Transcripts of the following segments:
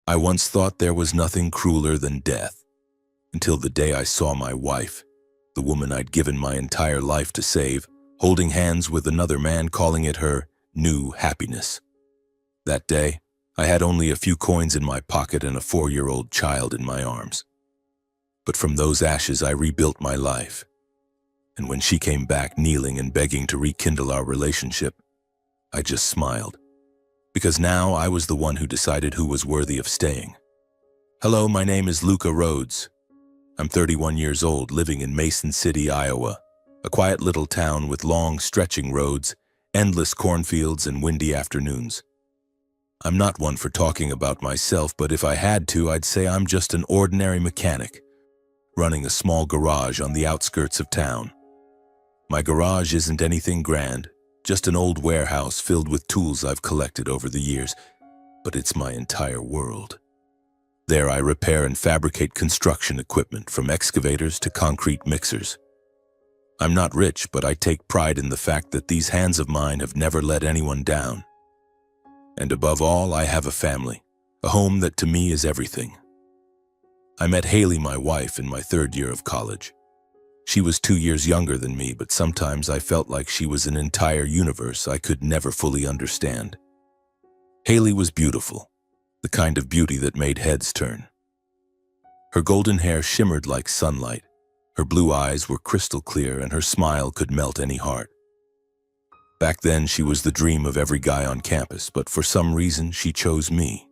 I once thought there was nothing crueler than death, until the day I saw my wife, the woman I'd given my entire life to save, holding hands with another man, calling it her new happiness. That day, I had only a few coins in my pocket and a 4-year-old child in my arms. But from those ashes I rebuilt my life. And when she came back kneeling and begging to rekindle our relationship, I just smiled. Because now I was the one who decided who was worthy of staying. Hello, my name is Luca Rhodes. I'm 31 years old, living in Mason City, Iowa, a quiet little town with long, stretching roads, endless cornfields, and windy afternoons. I'm not one for talking about myself, but if I had to, I'd say I'm just an ordinary mechanic, running a small garage on the outskirts of town. My garage isn't anything grand, just an old warehouse filled with tools I've collected over the years, but it's my entire world. There I repair and fabricate construction equipment, from excavators to concrete mixers. I'm not rich, but I take pride in the fact that these hands of mine have never let anyone down. And above all, I have a family, a home that to me is everything. I met Haley, my wife, in my 3rd year of college. She was 2 years younger than me, but sometimes I felt like she was an entire universe I could never fully understand. Haley was beautiful, the kind of beauty that made heads turn. Her golden hair shimmered like sunlight, her blue eyes were crystal clear, and her smile could melt any heart. Back then, she was the dream of every guy on campus, but for some reason, she chose me.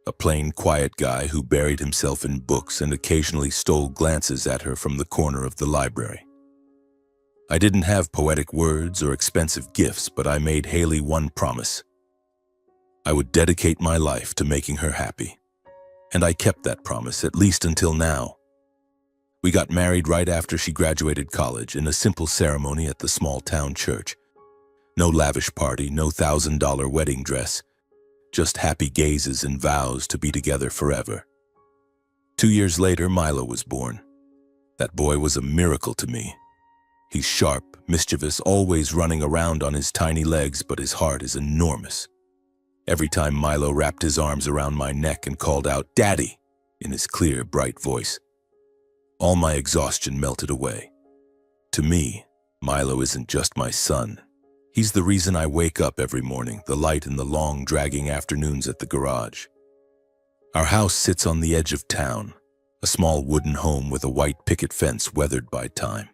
A plain, quiet guy who buried himself in books and occasionally stole glances at her from the corner of the library. I didn't have poetic words or expensive gifts, but I made Haley one promise. I would dedicate my life to making her happy. And I kept that promise, at least until now. We got married right after she graduated college in a simple ceremony at the small town church. No lavish party, no $1,000 wedding dress, just happy gazes and vows to be together forever. 2 years later, Milo was born. That boy was a miracle to me. He's sharp, mischievous, always running around on his tiny legs, but his heart is enormous. Every time Milo wrapped his arms around my neck and called out, "Daddy," in his clear, bright voice, all my exhaustion melted away. To me, Milo isn't just my son. He's the reason I wake up every morning, the light in the long, dragging afternoons at the garage. Our house sits on the edge of town, a small wooden home with a white picket fence weathered by time.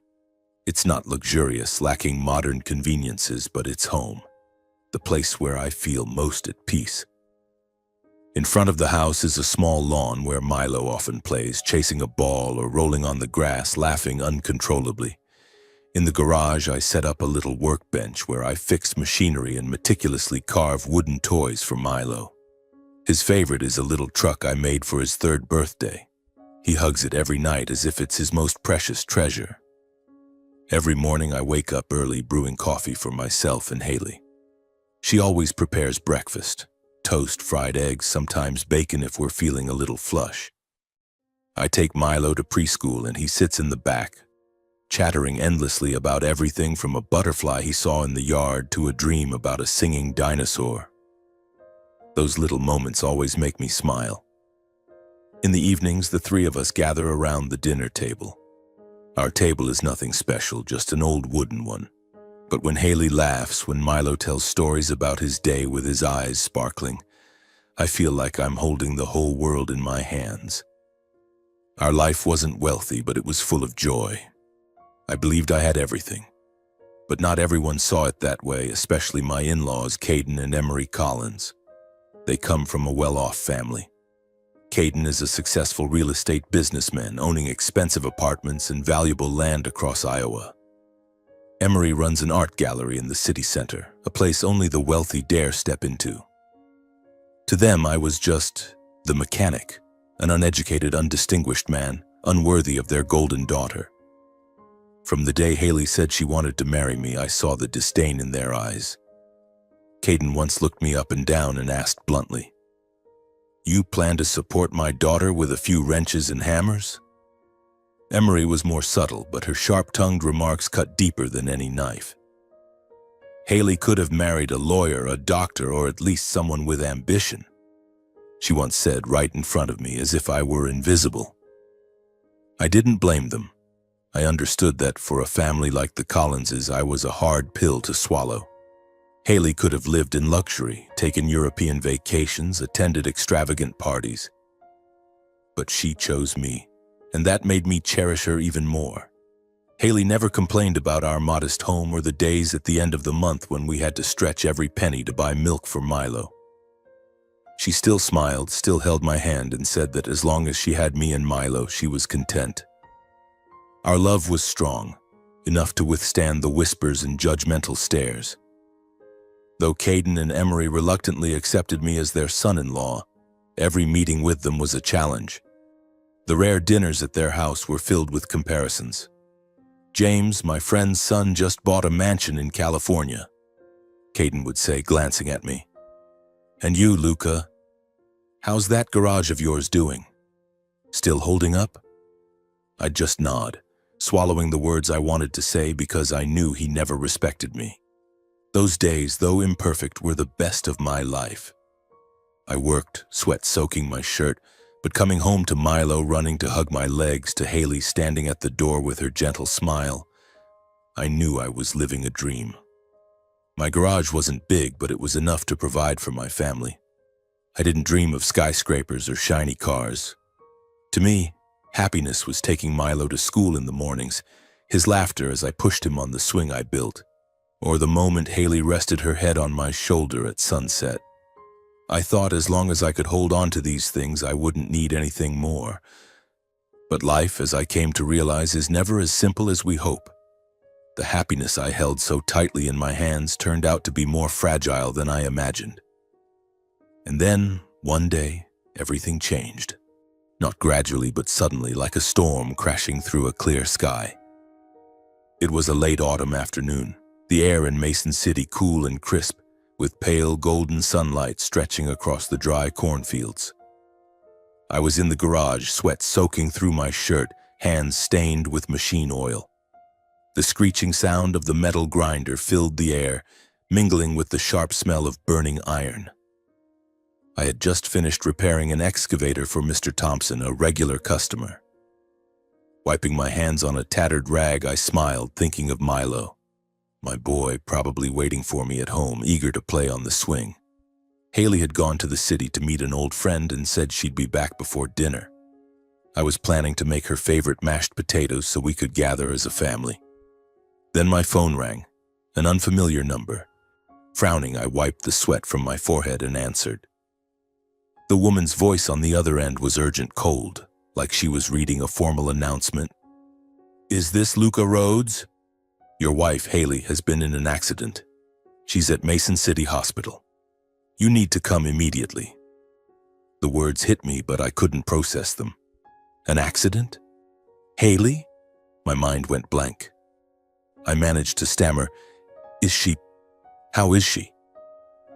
It's not luxurious, lacking modern conveniences, but it's home, the place where I feel most at peace. In front of the house is a small lawn where Milo often plays, chasing a ball or rolling on the grass, laughing uncontrollably. In the garage, I set up a little workbench where I fix machinery and meticulously carve wooden toys for Milo. His favorite is a little truck I made for his 3rd birthday. He hugs it every night as if it's his most precious treasure. Every morning I wake up early brewing coffee for myself and Haley. She always prepares breakfast, toast, fried eggs, sometimes bacon if we're feeling a little flush. I take Milo to preschool and he sits in the back, chattering endlessly about everything from a butterfly he saw in the yard to a dream about a singing dinosaur. Those little moments always make me smile. In the evenings, the 3 of us gather around the dinner table. Our table is nothing special, just an old wooden one. But when Haley laughs, when Milo tells stories about his day with his eyes sparkling, I feel like I'm holding the whole world in my hands. Our life wasn't wealthy, but it was full of joy. I believed I had everything. But not everyone saw it that way, especially my in-laws, Caden and Emery Collins. They come from a well-off family. Caden is a successful real estate businessman, owning expensive apartments and valuable land across Iowa. Emery runs an art gallery in the city center, a place only the wealthy dare step into. To them, I was just the mechanic, an uneducated, undistinguished man, unworthy of their golden daughter. From the day Haley said she wanted to marry me, I saw the disdain in their eyes. Caden once looked me up and down and asked bluntly, "You plan to support my daughter with a few wrenches and hammers?" Emery was more subtle, but her sharp-tongued remarks cut deeper than any knife. Haley could have married a lawyer, a doctor, or at least someone with ambition. she once said right in front of me, as if I were invisible. I didn't blame them. I understood that for a family like the Collinses, I was a hard pill to swallow. Haley could have lived in luxury, taken European vacations, attended extravagant parties. But she chose me, and that made me cherish her even more. Haley never complained about our modest home or the days at the end of the month when we had to stretch every penny to buy milk for Milo. She still smiled, still held my hand, and said that as long as she had me and Milo, she was content. Our love was strong, enough to withstand the whispers and judgmental stares. Though Caden and Emery reluctantly accepted me as their son-in-law, every meeting with them was a challenge. The rare dinners at their house were filled with comparisons. James, my friend's son, just bought a mansion in California, Caden would say, glancing at me. And you, Luca, how's that garage of yours doing? Still holding up? I'd just nod, swallowing the words I wanted to say because I knew he never respected me. Those days, though imperfect, were the best of my life. I worked, sweat soaking my shirt, but coming home to Milo running to hug my legs, to Haley standing at the door with her gentle smile, I knew I was living a dream. My garage wasn't big, but it was enough to provide for my family. I didn't dream of skyscrapers or shiny cars. To me, happiness was taking Milo to school in the mornings, his laughter as I pushed him on the swing I built, or the moment Haley rested her head on my shoulder at sunset. I thought as long as I could hold on to these things, I wouldn't need anything more. But life, as I came to realize, is never as simple as we hope. The happiness I held so tightly in my hands turned out to be more fragile than I imagined. And then, one day, everything changed. Not gradually, but suddenly, like a storm crashing through a clear sky. It was a late autumn afternoon, the air in Mason City cool and crisp, with pale golden sunlight stretching across the dry cornfields. I was in the garage, sweat soaking through my shirt, hands stained with machine oil. The screeching sound of the metal grinder filled the air, mingling with the sharp smell of burning iron. I had just finished repairing an excavator for Mr. Thompson, a regular customer. Wiping my hands on a tattered rag, I smiled, thinking of Milo, my boy, probably waiting for me at home, eager to play on the swing. Haley had gone to the city to meet an old friend and said she'd be back before dinner. I was planning to make her favorite mashed potatoes so we could gather as a family. Then my phone rang, an unfamiliar number. Frowning, I wiped the sweat from my forehead and answered. The woman's voice on the other end was urgent, cold, like she was reading a formal announcement. "Is this Luca Rhodes? Your wife, Haley, has been in an accident. She's at Mason City Hospital. You need to come immediately." The words hit me, but I couldn't process them. An accident? Haley? My mind went blank. I managed to stammer, How is she?"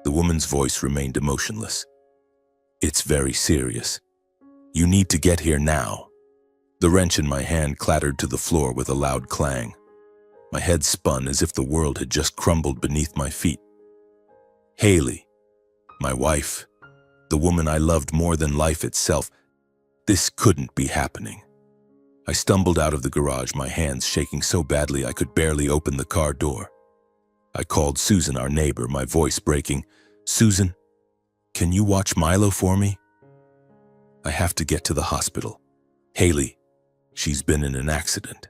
The woman's voice remained emotionless. "It's very serious. You need to get here now." The wrench in my hand clattered to the floor with a loud clang. My head spun as if the world had just crumbled beneath my feet. Haley, my wife, the woman I loved more than life itself, this couldn't be happening. I stumbled out of the garage, my hands shaking so badly I could barely open the car door. I called Susan, our neighbor, my voice breaking. "Susan, can you watch Milo for me? I have to get to the hospital. Haley, she's been in an accident."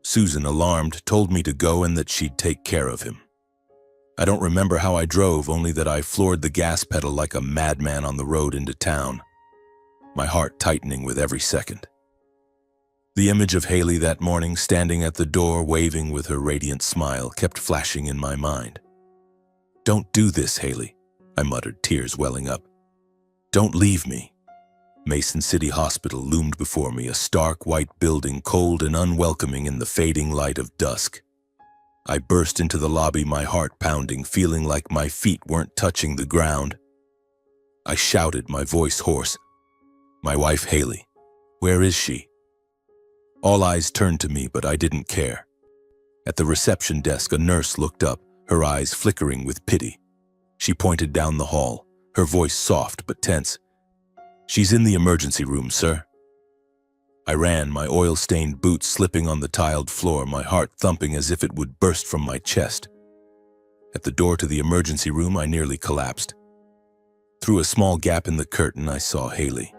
Susan, alarmed, told me to go and that she'd take care of him. I don't remember how I drove, only that I floored the gas pedal like a madman on the road into town, my heart tightening with every second. The image of Haley that morning, standing at the door, waving with her radiant smile, kept flashing in my mind. "Don't do this, Haley," I muttered, tears welling up. "Don't leave me." Mason City Hospital loomed before me, a stark white building, cold and unwelcoming in the fading light of dusk. I burst into the lobby, my heart pounding, feeling like my feet weren't touching the ground. I shouted, my voice hoarse, "My wife, Haley, where is she?" All eyes turned to me, but I didn't care. At the reception desk, a nurse looked up, her eyes flickering with pity. She pointed down the hall, her voice soft but tense. "She's in the emergency room, sir." I ran, my oil-stained boots slipping on the tiled floor, my heart thumping as if it would burst from my chest. At the door to the emergency room, I nearly collapsed. Through a small gap in the curtain, I saw Haley.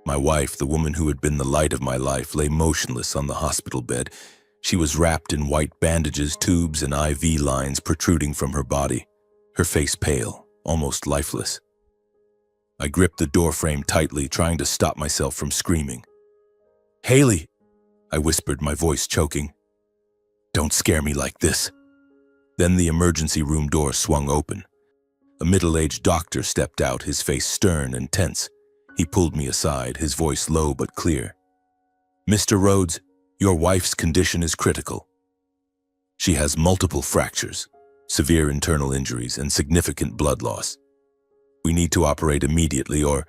My wife, the woman who had been the light of my life, lay motionless on the hospital bed. She was wrapped in white bandages, tubes, and IV lines protruding from her body, her face pale, almost lifeless. I gripped the doorframe tightly, trying to stop myself from screaming. "Haley," I whispered, my voice choking. "Don't scare me like this." Then the emergency room door swung open. A middle-aged doctor stepped out, his face stern and tense. He pulled me aside, his voice low but clear. "Mr. Rhodes, your wife's condition is critical. She has multiple fractures, severe internal injuries, and significant blood loss. We need to operate immediately or—"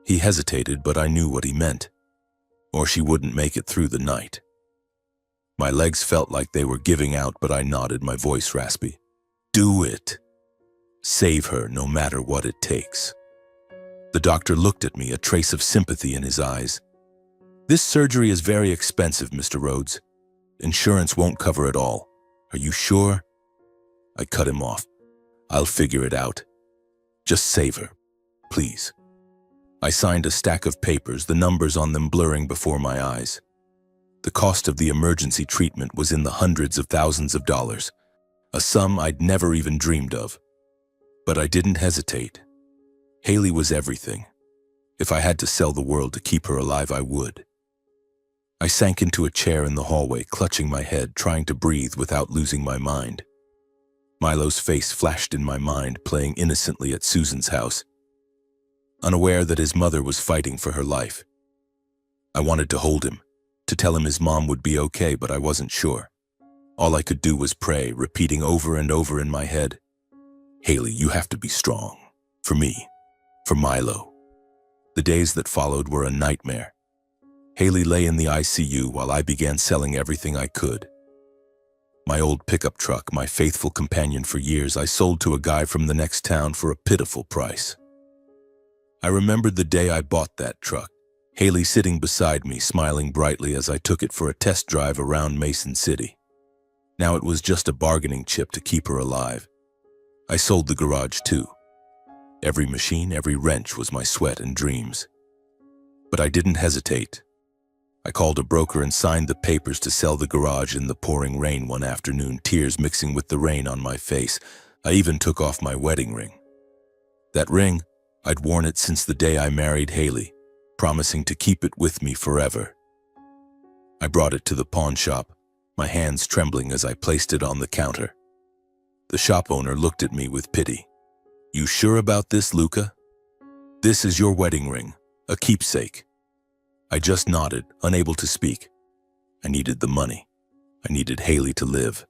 He hesitated, but I knew what he meant. "Or she wouldn't make it through the night." My legs felt like they were giving out, but I nodded, my voice raspy. "Do it. Save her no matter what it takes." The doctor looked at me, a trace of sympathy in his eyes. "This surgery is very expensive, Mr. Rhodes. Insurance won't cover it all. Are you sure?" I cut him off. "I'll figure it out. Just save her, please." I signed a stack of papers, the numbers on them blurring before my eyes. The cost of the emergency treatment was in the hundreds of thousands of dollars, a sum I'd never even dreamed of. But I didn't hesitate. Haley was everything. If I had to sell the world to keep her alive, I would. I sank into a chair in the hallway, clutching my head, trying to breathe without losing my mind. Milo's face flashed in my mind, playing innocently at Susan's house, unaware that his mother was fighting for her life. I wanted to hold him, to tell him his mom would be okay, but I wasn't sure. All I could do was pray, repeating over and over in my head, "Haley, you have to be strong. For me. For Milo." The days that followed were a nightmare. Haley lay in the ICU while I began selling everything I could. My old pickup truck, my faithful companion for years, I sold to a guy from the next town for a pitiful price. I remembered the day I bought that truck, Haley sitting beside me, smiling brightly as I took it for a test drive around Mason City. Now it was just a bargaining chip to keep her alive. I sold the garage too. Every machine, every wrench was my sweat and dreams. But I didn't hesitate. I called a broker and signed the papers to sell the garage in the pouring rain one afternoon, tears mixing with the rain on my face. I even took off my wedding ring. That ring, I'd worn it since the day I married Haley, promising to keep it with me forever. I brought it to the pawn shop, my hands trembling as I placed it on the counter. The shop owner looked at me with pity. "You sure about this, Luca? This is your wedding ring, a keepsake." I just nodded, unable to speak. I needed the money. I needed Haley to live.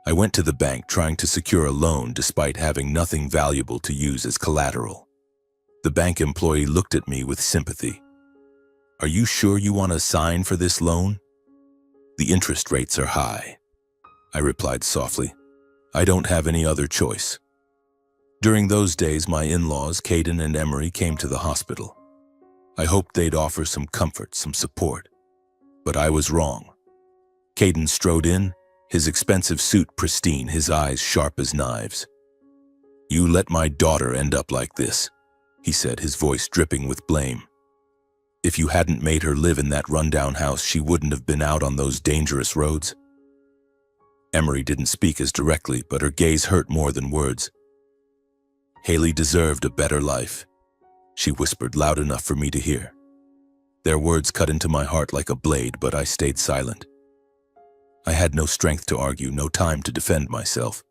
I went to the bank trying to secure a loan despite having nothing valuable to use as collateral. The bank employee looked at me with sympathy. "Are you sure you want to sign for this loan? The interest rates are high." I replied softly. "I don't have any other choice." During those days, my in-laws, Caden and Emery, came to the hospital. I hoped they'd offer some comfort, some support. But I was wrong. Caden strode in, his expensive suit pristine, his eyes sharp as knives. "You let my daughter end up like this," he said, his voice dripping with blame. "If you hadn't made her live in that rundown house, she wouldn't have been out on those dangerous roads." Emery didn't speak as directly, but her gaze hurt more than words. "Haley deserved a better life," she whispered loud enough for me to hear. Their words cut into my heart like a blade, but I stayed silent. I had no strength to argue, no time to defend myself.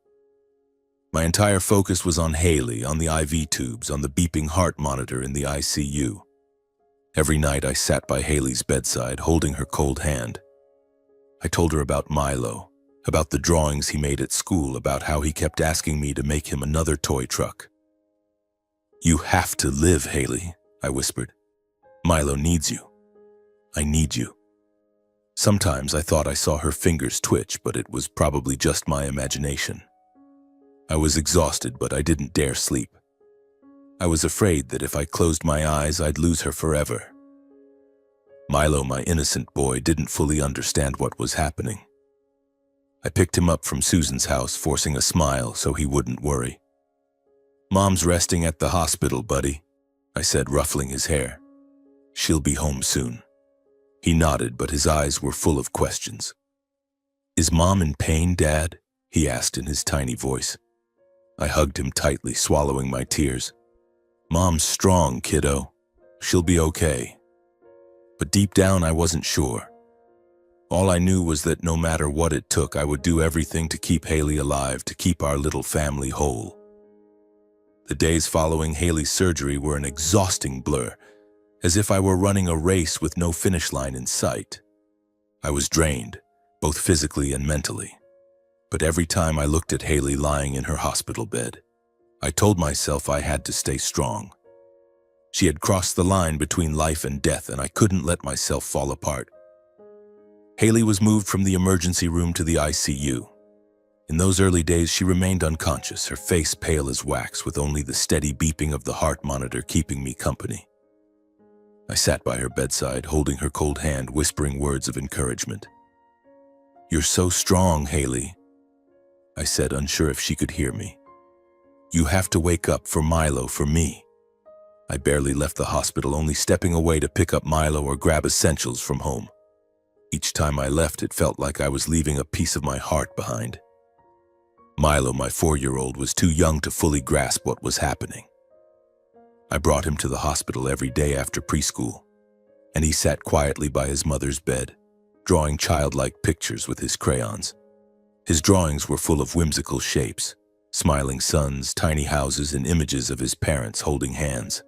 My entire focus was on Haley, on the IV tubes, on the beeping heart monitor in the ICU. Every night I sat by Haley's bedside, holding her cold hand. I told her about Milo, about the drawings he made at school, about how he kept asking me to make him another toy truck. "You have to live, Haley," I whispered. "Milo needs you. I need you." Sometimes I thought I saw her fingers twitch, but it was probably just my imagination. I was exhausted, but I didn't dare sleep. I was afraid that if I closed my eyes, I'd lose her forever. Milo, my innocent boy, didn't fully understand what was happening. I picked him up from Susan's house, forcing a smile so he wouldn't worry. "Mom's resting at the hospital, buddy," I said, ruffling his hair. "She'll be home soon." He nodded, but his eyes were full of questions. "Is Mom in pain, Dad?" he asked in his tiny voice. I hugged him tightly, swallowing my tears. "Mom's strong, kiddo. She'll be okay." But deep down, I wasn't sure. All I knew was that no matter what it took, I would do everything to keep Haley alive, to keep our little family whole. The days following Haley's surgery were an exhausting blur, as if I were running a race with no finish line in sight. I was drained, both physically and mentally. But every time I looked at Haley lying in her hospital bed, I told myself I had to stay strong. She had crossed the line between life and death, and I couldn't let myself fall apart. Haley was moved from the emergency room to the ICU. In those early days, she remained unconscious, her face pale as wax, with only the steady beeping of the heart monitor keeping me company. I sat by her bedside, holding her cold hand, whispering words of encouragement. "You're so strong, Haley," I said, unsure if she could hear me. "You have to wake up for Milo, for me." I barely left the hospital, only stepping away to pick up Milo or grab essentials from home. Each time I left, it felt like I was leaving a piece of my heart behind. Milo, my 4-year-old, was too young to fully grasp what was happening. I brought him to the hospital every day after preschool, and he sat quietly by his mother's bed, drawing childlike pictures with his crayons. His drawings were full of whimsical shapes, smiling suns, tiny houses, and images of his parents holding hands.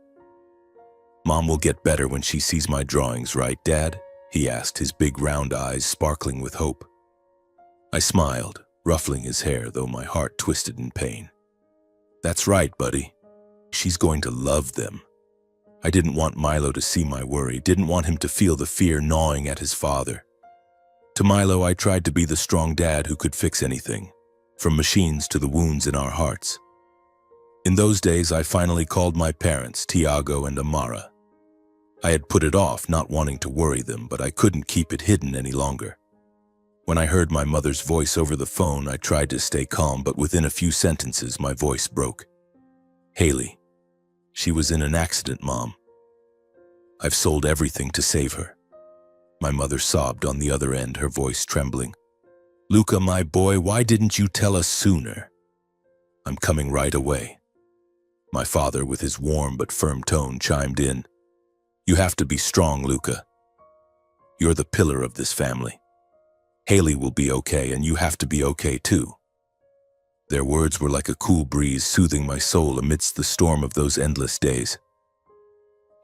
"Mom will get better when she sees my drawings, right, Dad?" he asked, his big round eyes sparkling with hope. I smiled, ruffling his hair, though my heart twisted in pain. "That's right, buddy. She's going to love them." I didn't want Milo to see my worry, didn't want him to feel the fear gnawing at his father. To Milo, I tried to be the strong dad who could fix anything, from machines to the wounds in our hearts. In those days, I finally called my parents, Tiago and Amara. I had put it off, not wanting to worry them, but I couldn't keep it hidden any longer. When I heard my mother's voice over the phone, I tried to stay calm, but within a few sentences, my voice broke. "Haley. She was in an accident, Mom. I've sold everything to save her." My mother sobbed on the other end, her voice trembling. "Luca, my boy, why didn't you tell us sooner?" "I'm coming right away." My father, with his warm but firm tone, chimed in. "You have to be strong, Luca. You're the pillar of this family. Haley will be okay, and you have to be okay too." Their words were like a cool breeze, soothing my soul amidst the storm of those endless days.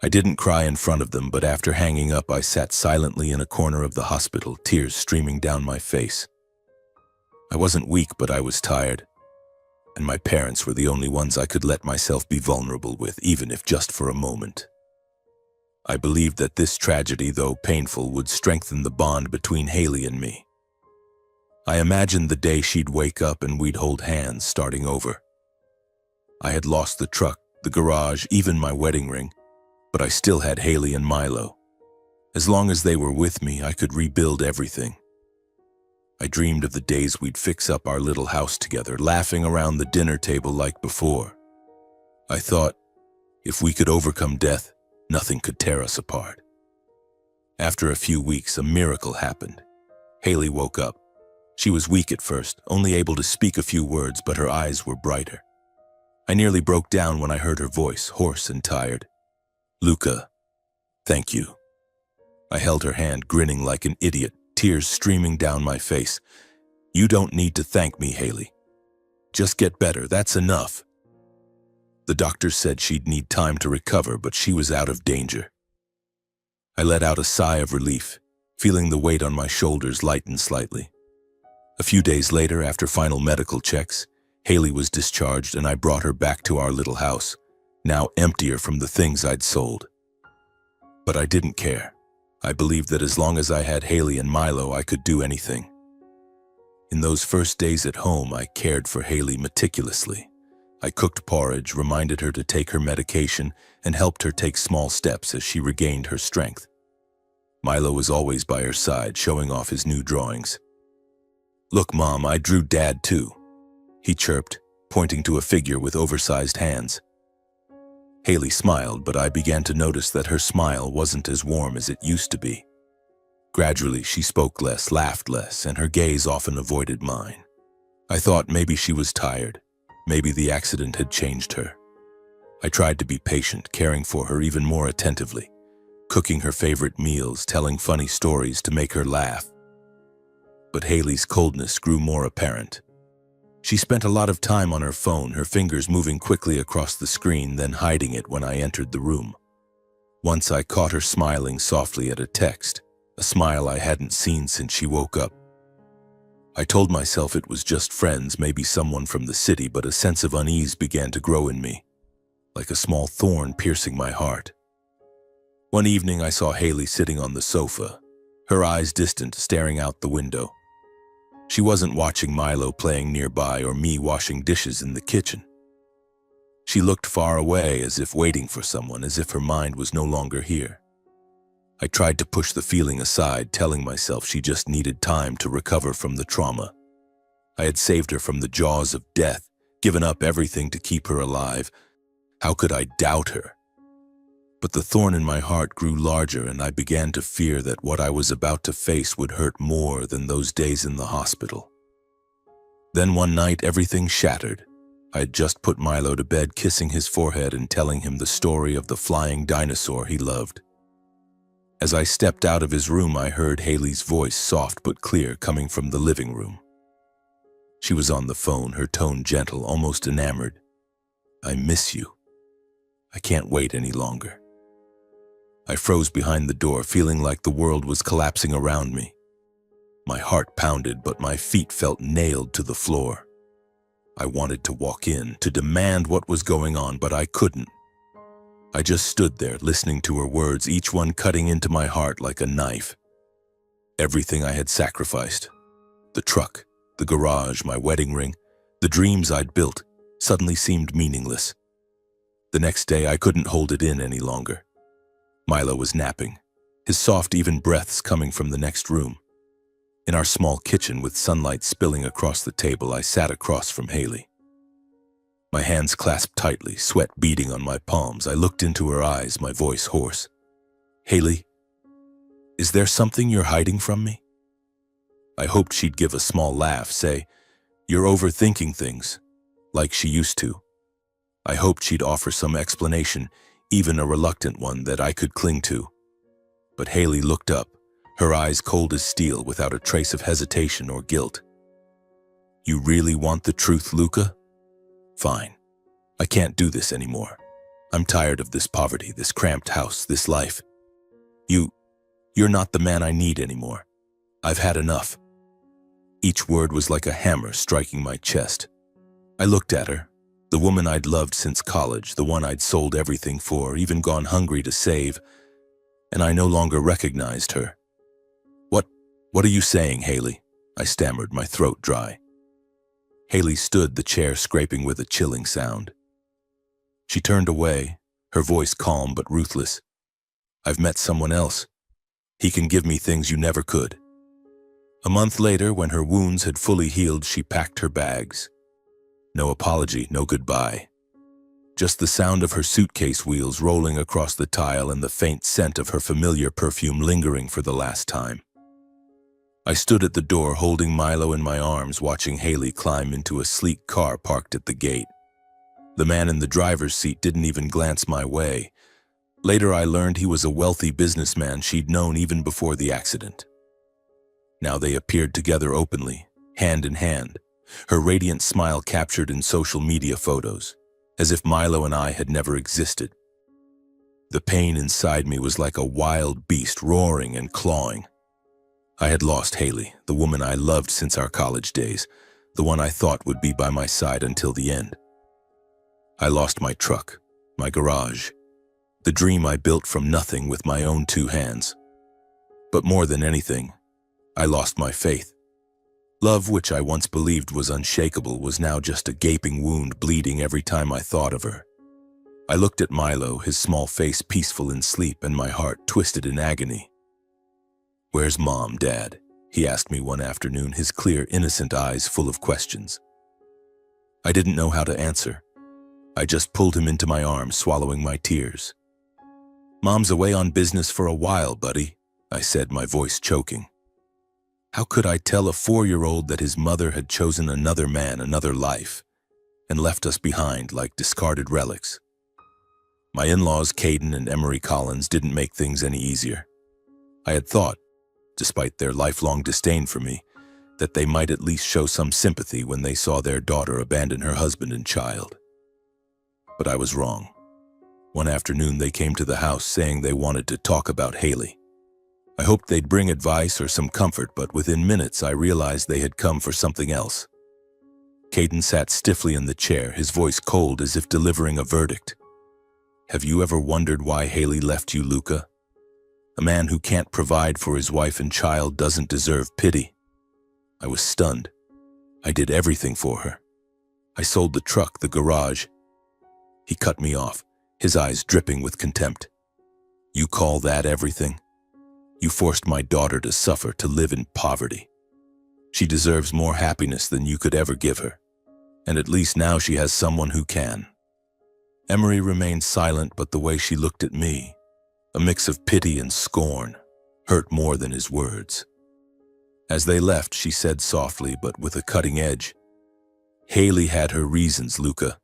I didn't cry in front of them, but after hanging up, I sat silently in a corner of the hospital, tears streaming down my face. I wasn't weak, but I was tired, and my parents were the only ones I could let myself be vulnerable with, even if just for a moment. I believed that this tragedy, though painful, would strengthen the bond between Haley and me. I imagined the day she'd wake up and we'd hold hands, starting over. I had lost the truck, the garage, even my wedding ring, but I still had Haley and Milo. As long as they were with me, I could rebuild everything. I dreamed of the days we'd fix up our little house together, laughing around the dinner table like before. I thought, if we could overcome death, nothing could tear us apart. After a few weeks, a miracle happened. Haley woke up. She was weak at first, only able to speak a few words, but her eyes were brighter. I nearly broke down when I heard her voice, hoarse and tired. "Luca, thank you." I held her hand, grinning like an idiot, tears streaming down my face. "You don't need to thank me, Haley. Just get better, that's enough." The doctor said she'd need time to recover, but she was out of danger. I let out a sigh of relief, feeling the weight on my shoulders lighten slightly. A few days later, after final medical checks, Haley was discharged and I brought her back to our little house, now emptier from the things I'd sold. But I didn't care. I believed that as long as I had Haley and Milo, I could do anything. In those first days at home, I cared for Haley meticulously, I cooked porridge, reminded her to take her medication, and helped her take small steps as she regained her strength. Milo was always by her side, showing off his new drawings. "Look, Mom, I drew Dad too," he chirped, pointing to a figure with oversized hands. Haley smiled, but I began to notice that her smile wasn't as warm as it used to be. Gradually, she spoke less, laughed less, and her gaze often avoided mine. I thought maybe she was tired. Maybe the accident had changed her. I tried to be patient, caring for her even more attentively, cooking her favorite meals, telling funny stories to make her laugh. But Haley's coldness grew more apparent. She spent a lot of time on her phone, her fingers moving quickly across the screen, then hiding it when I entered the room. Once I caught her smiling softly at a text, a smile I hadn't seen since she woke up. I told myself it was just friends, maybe someone from the city, but a sense of unease began to grow in me, like a small thorn piercing my heart. One evening I saw Haley sitting on the sofa, her eyes distant, staring out the window. She wasn't watching Milo playing nearby or me washing dishes in the kitchen. She looked far away, as if waiting for someone, as if her mind was no longer here. I tried to push the feeling aside, telling myself she just needed time to recover from the trauma. I had saved her from the jaws of death, given up everything to keep her alive. How could I doubt her? But the thorn in my heart grew larger, and I began to fear that what I was about to face would hurt more than those days in the hospital. Then one night, everything shattered. I had just put Milo to bed, kissing his forehead and telling him the story of the flying dinosaur he loved. As I stepped out of his room, I heard Haley's voice, soft but clear, coming from the living room. She was on the phone, her tone gentle, almost enamored. "I miss you. I can't wait any longer." I froze behind the door, feeling like the world was collapsing around me. My heart pounded, but my feet felt nailed to the floor. I wanted to walk in, to demand what was going on, but I couldn't. I just stood there, listening to her words, each one cutting into my heart like a knife. Everything I had sacrificed, the truck, the garage, my wedding ring, the dreams I'd built, suddenly seemed meaningless. The next day, I couldn't hold it in any longer. Milo was napping, his soft, even breaths coming from the next room. In our small kitchen, with sunlight spilling across the table, I sat across from Haley. My hands clasped tightly, sweat beading on my palms. I looked into her eyes, my voice hoarse. "Haley, is there something you're hiding from me?" I hoped she'd give a small laugh, say, "You're overthinking things," like she used to. I hoped she'd offer some explanation, even a reluctant one that I could cling to. But Haley looked up, her eyes cold as steel, without a trace of hesitation or guilt. "You really want the truth, Luca? Fine. I can't do this anymore. I'm tired of this poverty, this cramped house, this life. You're not the man I need anymore. I've had enough." Each word was like a hammer striking my chest. I looked at her, the woman I'd loved since college, the one I'd sold everything for, even gone hungry to save, and I no longer recognized her. What are you saying, Haley?" I stammered, my throat dry. Haley stood, the chair scraping with a chilling sound. She turned away, her voice calm but ruthless. "I've met someone else. He can give me things you never could." A month later, when her wounds had fully healed, she packed her bags. No apology, no goodbye. Just the sound of her suitcase wheels rolling across the tile and the faint scent of her familiar perfume lingering for the last time. I stood at the door, holding Milo in my arms, watching Haley climb into a sleek car parked at the gate. The man in the driver's seat didn't even glance my way. Later, I learned he was a wealthy businessman she'd known even before the accident. Now they appeared together openly, hand in hand, her radiant smile captured in social media photos, as if Milo and I had never existed. The pain inside me was like a wild beast, roaring and clawing. I had lost Haley, the woman I loved since our college days, the one I thought would be by my side until the end. I lost my truck, my garage, the dream I built from nothing with my own two hands. But more than anything, I lost my faith. Love, which I once believed was unshakable, was now just a gaping wound bleeding every time I thought of her. I looked at Milo, his small face peaceful in sleep, and my heart twisted in agony. "Where's Mom, Dad?" he asked me one afternoon, his clear, innocent eyes full of questions. I didn't know how to answer. I just pulled him into my arms, swallowing my tears. "Mom's away on business for a while, buddy," I said, my voice choking. How could I tell a 4-year-old that his mother had chosen another man, another life, and left us behind like discarded relics? My in-laws, Caden and Emery Collins, didn't make things any easier. I had thought, despite their lifelong disdain for me, that they might at least show some sympathy when they saw their daughter abandon her husband and child. But I was wrong. One afternoon they came to the house saying they wanted to talk about Haley. I hoped they'd bring advice or some comfort, but within minutes I realized they had come for something else. Caden sat stiffly in the chair, his voice cold as if delivering a verdict. "Have you ever wondered why Haley left you, Luca? A man who can't provide for his wife and child doesn't deserve pity." I was stunned. I did everything for her. I sold the truck, the garage. He cut me off, his eyes dripping with contempt. "You call that everything? You forced my daughter to suffer, to live in poverty. She deserves more happiness than you could ever give her, and at least now she has someone who can." Emery remained silent, but the way she looked at me, a mix of pity and scorn, hurt more than his words. As they left, she said softly, but with a cutting edge, "Haley had her reasons, Luca.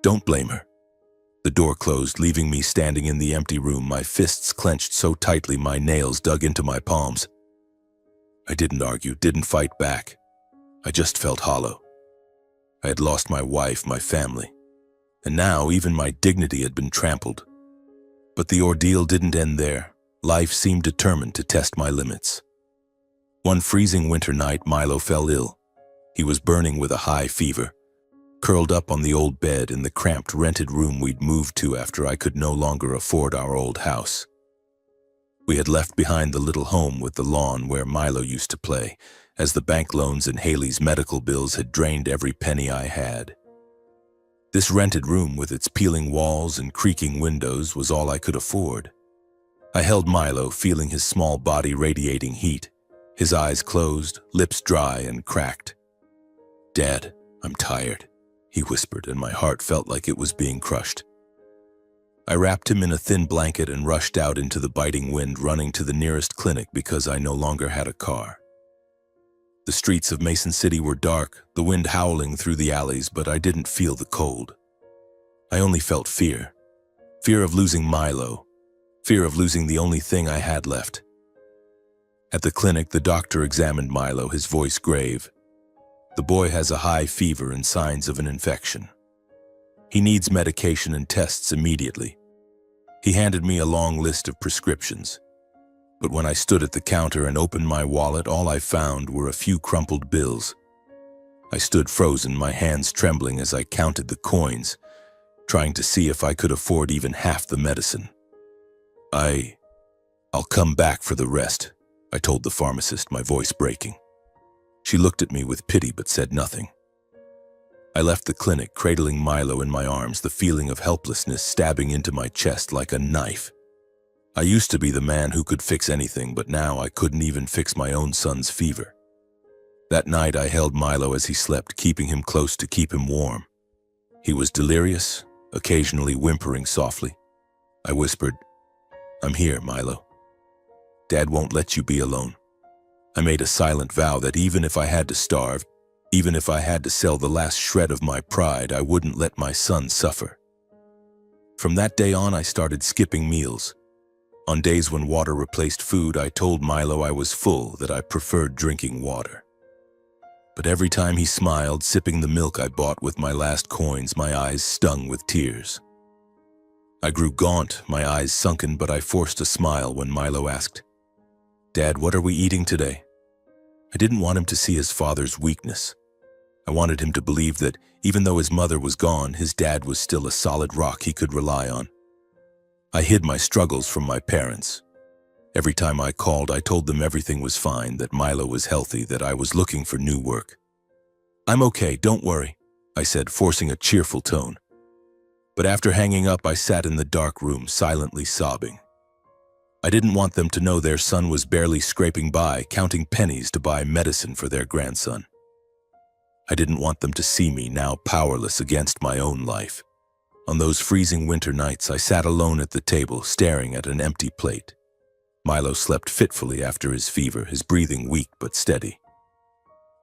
Don't blame her." The door closed, leaving me standing in the empty room, my fists clenched so tightly my nails dug into my palms. I didn't argue, didn't fight back. I just felt hollow. I had lost my wife, my family, and now even my dignity had been trampled. But the ordeal didn't end there. Life seemed determined to test my limits. One freezing winter night, Milo fell ill. He was burning with a high fever, curled up on the old bed in the cramped rented room we'd moved to after I could no longer afford our old house. We had left behind the little home with the lawn where Milo used to play, as the bank loans and Haley's medical bills had drained every penny I had. This rented room with its peeling walls and creaking windows was all I could afford. I held Milo, feeling his small body radiating heat, his eyes closed, lips dry and cracked. "Dad, I'm tired," he whispered, and my heart felt like it was being crushed. I wrapped him in a thin blanket and rushed out into the biting wind, running to the nearest clinic because I no longer had a car. The streets of Mason City were dark, the wind howling through the alleys, but I didn't feel the cold. I only felt fear. Fear of losing Milo. Fear of losing the only thing I had left. At the clinic, the doctor examined Milo, his voice grave. "The boy has a high fever and signs of an infection. He needs medication and tests immediately." He handed me a long list of prescriptions. But when I stood at the counter and opened my wallet, all I found were a few crumpled bills. I stood frozen, my hands trembling as I counted the coins, trying to see if I could afford even half the medicine. I'll come back for the rest," I told the pharmacist, my voice breaking. She looked at me with pity but said nothing. I left the clinic, cradling Milo in my arms, the feeling of helplessness stabbing into my chest like a knife. I used to be the man who could fix anything, but now I couldn't even fix my own son's fever. That night I held Milo as he slept, keeping him close to keep him warm. He was delirious, occasionally whimpering softly. I whispered, "I'm here, Milo. Dad won't let you be alone." I made a silent vow that even if I had to starve, even if I had to sell the last shred of my pride, I wouldn't let my son suffer. From that day on, I started skipping meals. On days when water replaced food, I told Milo I was full, that I preferred drinking water. But every time he smiled, sipping the milk I bought with my last coins, my eyes stung with tears. I grew gaunt, my eyes sunken, but I forced a smile when Milo asked, "Dad, what are we eating today?" I didn't want him to see his father's weakness. I wanted him to believe that even though his mother was gone, his dad was still a solid rock he could rely on. I hid my struggles from my parents. Every time I called, I told them everything was fine, that Milo was healthy, that I was looking for new work. "I'm okay, don't worry," I said, forcing a cheerful tone. But after hanging up, I sat in the dark room, silently sobbing. I didn't want them to know their son was barely scraping by, counting pennies to buy medicine for their grandson. I didn't want them to see me now powerless against my own life. On those freezing winter nights, I sat alone at the table, staring at an empty plate. Milo slept fitfully after his fever, his breathing weak but steady.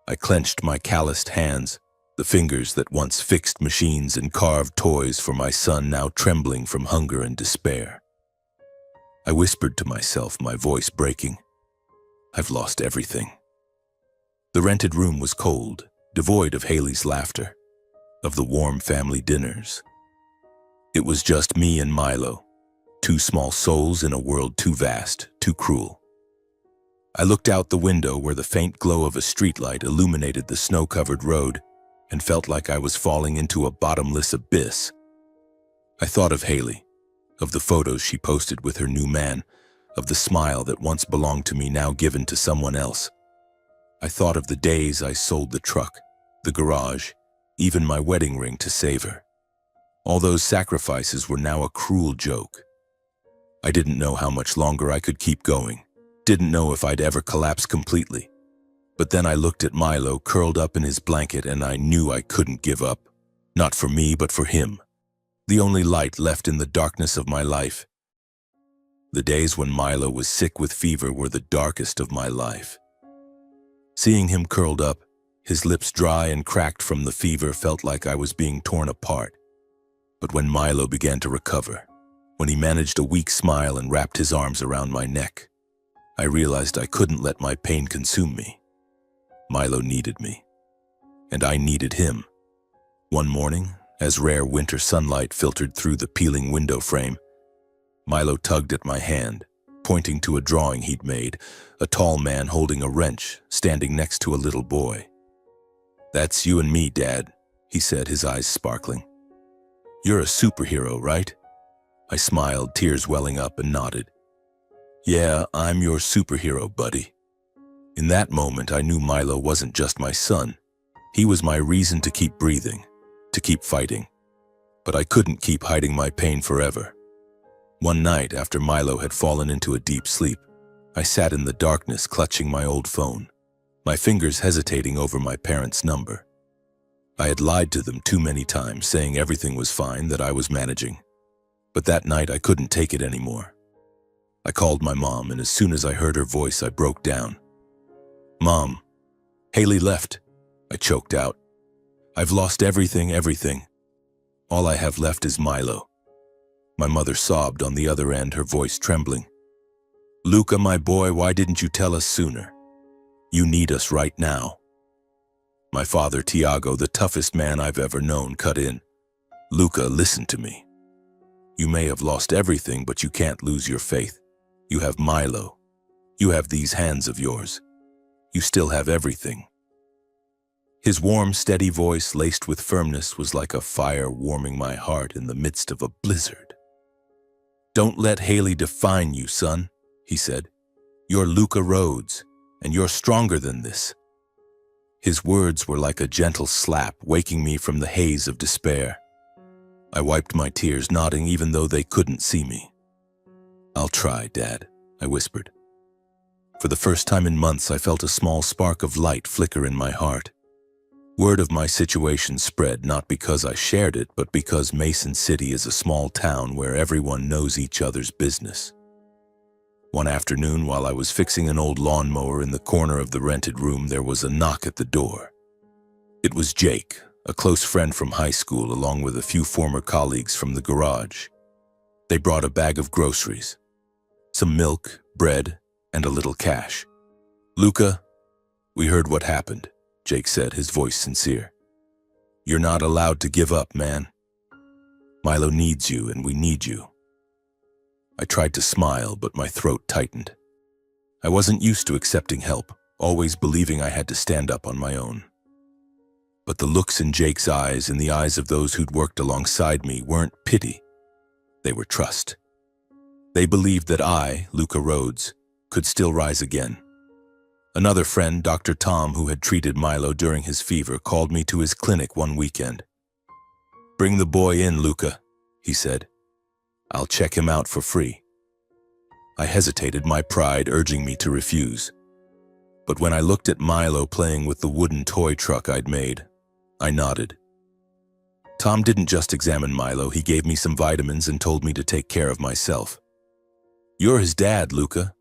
I clenched my calloused hands, the fingers that once fixed machines and carved toys for my son now trembling from hunger and despair. I whispered to myself, my voice breaking, "I've lost everything." The rented room was cold, devoid of Haley's laughter, of the warm family dinners. It was just me and Milo, two small souls in a world too vast, too cruel. I looked out the window where the faint glow of a streetlight illuminated the snow-covered road and felt like I was falling into a bottomless abyss. I thought of Haley, of the photos she posted with her new man, of the smile that once belonged to me now given to someone else. I thought of the days I sold the truck, the garage, even my wedding ring to save her. All those sacrifices were now a cruel joke. I didn't know how much longer I could keep going, didn't know if I'd ever collapse completely. But then I looked at Milo curled up in his blanket and I knew I couldn't give up. Not for me, but for him. The only light left in the darkness of my life. The days when Milo was sick with fever were the darkest of my life. Seeing him curled up, his lips dry and cracked from the fever, felt like I was being torn apart. But when Milo began to recover, when he managed a weak smile and wrapped his arms around my neck, I realized I couldn't let my pain consume me. Milo needed me, and I needed him. One morning, as rare winter sunlight filtered through the peeling window frame, Milo tugged at my hand, pointing to a drawing he'd made, a tall man holding a wrench, standing next to a little boy. "That's you and me, Dad," he said, his eyes sparkling. "You're a superhero, right?" I smiled, tears welling up, and nodded. "Yeah, I'm your superhero, buddy." In that moment, I knew Milo wasn't just my son. He was my reason to keep breathing, to keep fighting. But I couldn't keep hiding my pain forever. One night, after Milo had fallen into a deep sleep, I sat in the darkness clutching my old phone, my fingers hesitating over my parents' number. I had lied to them too many times, saying everything was fine, that I was managing. But that night I couldn't take it anymore. I called my mom, and as soon as I heard her voice, I broke down. "Mom, Haley left," I choked out. "I've lost everything. All I have left is Milo." My mother sobbed on the other end, her voice trembling. "Luca, my boy, why didn't you tell us sooner? You need us right now." My father, Tiago, the toughest man I've ever known, cut in. "Luca, listen to me. You may have lost everything, but you can't lose your faith. You have Milo. You have these hands of yours. You still have everything." His warm, steady voice, laced with firmness, was like a fire warming my heart in the midst of a blizzard. "Don't let Haley define you, son," he said. "You're Luca Rhodes, and you're stronger than this." His words were like a gentle slap, waking me from the haze of despair. I wiped my tears, nodding even though they couldn't see me. "I'll try, Dad," I whispered. For the first time in months, I felt a small spark of light flicker in my heart. Word of my situation spread, not because I shared it, but because Mason City is a small town where everyone knows each other's business. One afternoon, while I was fixing an old lawnmower in the corner of the rented room, there was a knock at the door. It was Jake, a close friend from high school, along with a few former colleagues from the garage. They brought a bag of groceries, some milk, bread, and a little cash. "Luca, we heard what happened," Jake said, his voice sincere. "You're not allowed to give up, man. Milo needs you, and we need you." I tried to smile, but my throat tightened. I wasn't used to accepting help, always believing I had to stand up on my own. But the looks in Jake's eyes, in the eyes of those who'd worked alongside me, weren't pity. They were trust. They believed that I, Luca Rhodes, could still rise again. Another friend, Dr. Tom, who had treated Milo during his fever, called me to his clinic one weekend. "Bring the boy in, Luca," he said. "I'll check him out for free." I hesitated, my pride urging me to refuse. But when I looked at Milo playing with the wooden toy truck I'd made, I nodded. Tom didn't just examine Milo, he gave me some vitamins and told me to take care of myself. "You're his dad, Luca.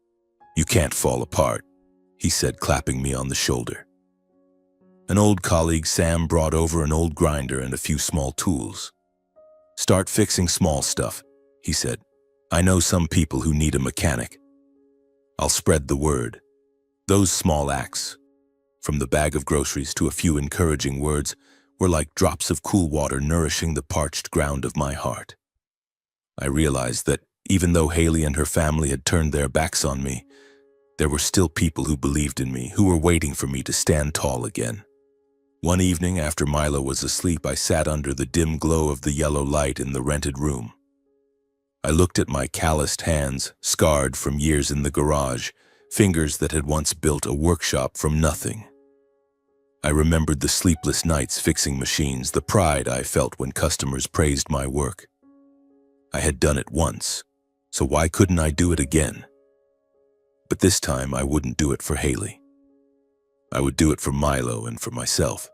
You can't fall apart," he said, clapping me on the shoulder. An old colleague, Sam, brought over an old grinder and a few small tools. "Start fixing small stuff," he said. "I know some people who need a mechanic. I'll spread the word." Those small acts, from the bag of groceries to a few encouraging words, were like drops of cool water nourishing the parched ground of my heart. I realized that even though Haley and her family had turned their backs on me, there were still people who believed in me, who were waiting for me to stand tall again. One evening after Milo was asleep, I sat under the dim glow of the yellow light in the rented room. I looked at my calloused hands, scarred from years in the garage, fingers that had once built a workshop from nothing. I remembered the sleepless nights fixing machines, the pride I felt when customers praised my work. I had done it once, so why couldn't I do it again? But this time I wouldn't do it for Haley. I would do it for Milo and for myself.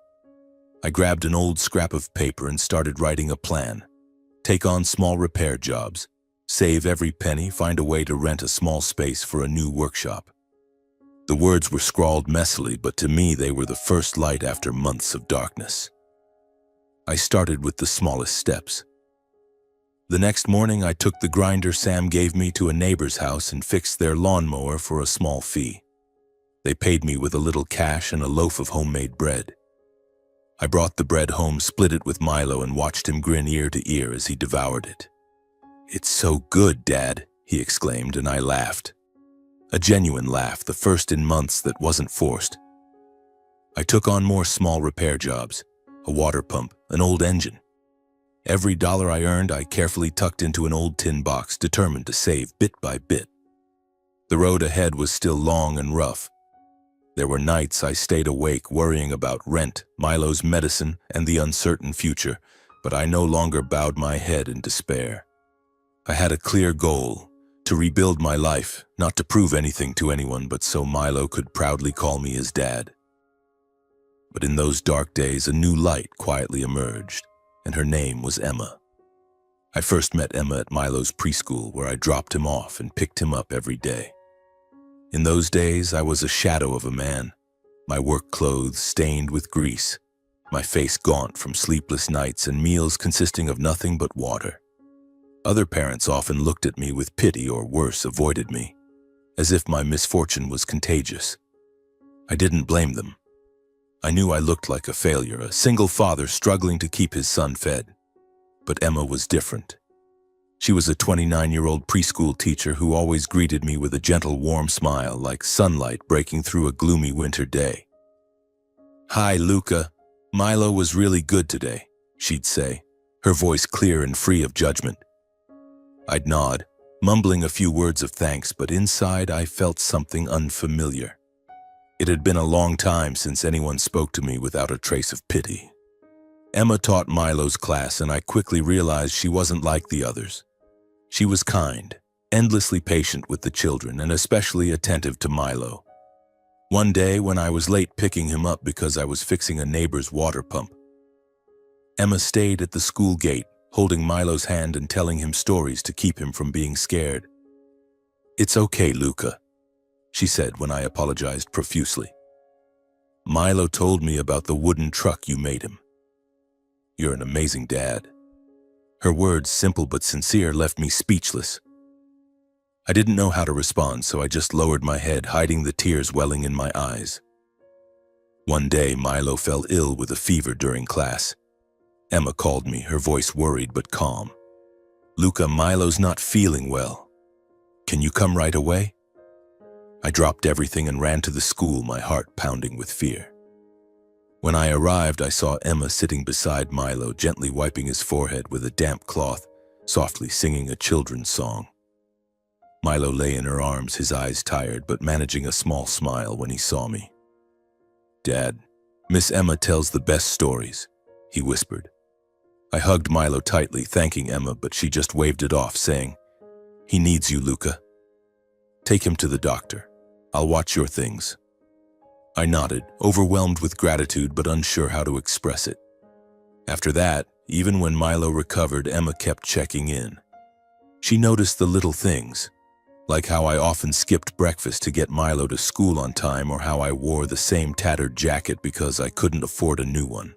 I grabbed an old scrap of paper and started writing a plan. Take on small repair jobs, save every penny, find a way to rent a small space for a new workshop. The words were scrawled messily, but to me they were the first light after months of darkness. I started with the smallest steps. The next morning I took the grinder Sam gave me to a neighbor's house and fixed their lawnmower for a small fee. They paid me with a little cash and a loaf of homemade bread. I brought the bread home, split it with Milo, and watched him grin ear to ear as he devoured it. "It's so good, Dad," he exclaimed, and I laughed. A genuine laugh, the first in months that wasn't forced. I took on more small repair jobs, a water pump, an old engine. Every dollar I earned, I carefully tucked into an old tin box, determined to save bit by bit. The road ahead was still long and rough. There were nights I stayed awake worrying about rent, Milo's medicine, and the uncertain future, but I no longer bowed my head in despair. I had a clear goal: to rebuild my life, not to prove anything to anyone, but so Milo could proudly call me his dad. But in those dark days, a new light quietly emerged, and her name was Emma. I first met Emma at Milo's preschool, where I dropped him off and picked him up every day. In those days, I was a shadow of a man, my work clothes stained with grease, my face gaunt from sleepless nights and meals consisting of nothing but water. Other parents often looked at me with pity, or worse, avoided me, as if my misfortune was contagious. I didn't blame them. I knew I looked like a failure, a single father struggling to keep his son fed. But Emma was different. She was a 29-year-old preschool teacher who always greeted me with a gentle, warm smile, like sunlight breaking through a gloomy winter day. "Hi, Luca. Milo was really good today," she'd say, her voice clear and free of judgment. I'd nod, mumbling a few words of thanks, but inside I felt something unfamiliar. It had been a long time since anyone spoke to me without a trace of pity. Emma taught Milo's class, and I quickly realized she wasn't like the others. She was kind, endlessly patient with the children, and especially attentive to Milo. One day, when I was late picking him up because I was fixing a neighbor's water pump, Emma stayed at the school gate, holding Milo's hand and telling him stories to keep him from being scared. "It's okay, Luca," she said when I apologized profusely. "Milo told me about the wooden truck you made him. You're an amazing dad." Her words, simple but sincere, left me speechless. I didn't know how to respond, so I just lowered my head, hiding the tears welling in my eyes. One day, Milo fell ill with a fever during class. Emma called me, her voice worried but calm. "Luca, Milo's not feeling well. Can you come right away?" I dropped everything and ran to the school, my heart pounding with fear. When I arrived, I saw Emma sitting beside Milo, gently wiping his forehead with a damp cloth, softly singing a children's song. Milo lay in her arms, his eyes tired, but managing a small smile when he saw me. "Dad, Miss Emma tells the best stories," he whispered. I hugged Milo tightly, thanking Emma, but she just waved it off, saying, "He needs you, Luca. Take him to the doctor. I'll watch your things." I nodded, overwhelmed with gratitude but unsure how to express it. After that, even when Milo recovered, Emma kept checking in. She noticed the little things, like how I often skipped breakfast to get Milo to school on time, or how I wore the same tattered jacket because I couldn't afford a new one.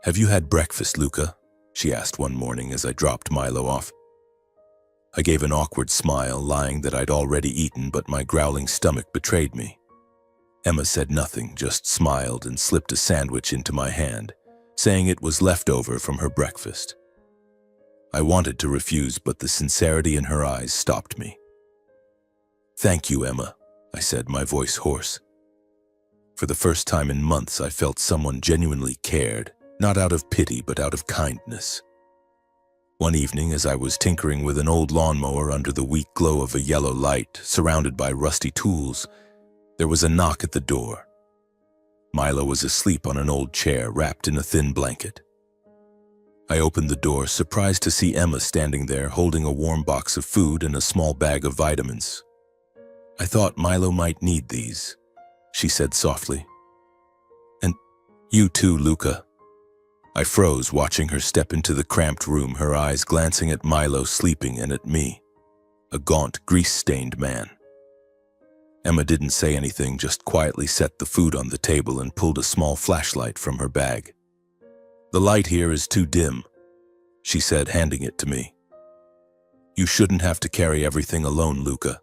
"Have you had breakfast, Luca?" she asked one morning as I dropped Milo off. I gave an awkward smile, lying that I'd already eaten, but my growling stomach betrayed me. Emma said nothing, just smiled and slipped a sandwich into my hand, saying it was leftover from her breakfast. I wanted to refuse, but the sincerity in her eyes stopped me. "Thank you, Emma," I said, my voice hoarse. For the first time in months, I felt someone genuinely cared, not out of pity, but out of kindness. One evening, as I was tinkering with an old lawnmower under the weak glow of a yellow light, surrounded by rusty tools, there was a knock at the door. Milo was asleep on an old chair, wrapped in a thin blanket. I opened the door, surprised to see Emma standing there, holding a warm box of food and a small bag of vitamins. "I thought Milo might need these," she said softly. "And you too, Luca." I froze, watching her step into the cramped room, her eyes glancing at Milo sleeping and at me, a gaunt, grease-stained man. Emma didn't say anything, just quietly set the food on the table and pulled a small flashlight from her bag. "The light here is too dim," she said, handing it to me. "You shouldn't have to carry everything alone, Luca.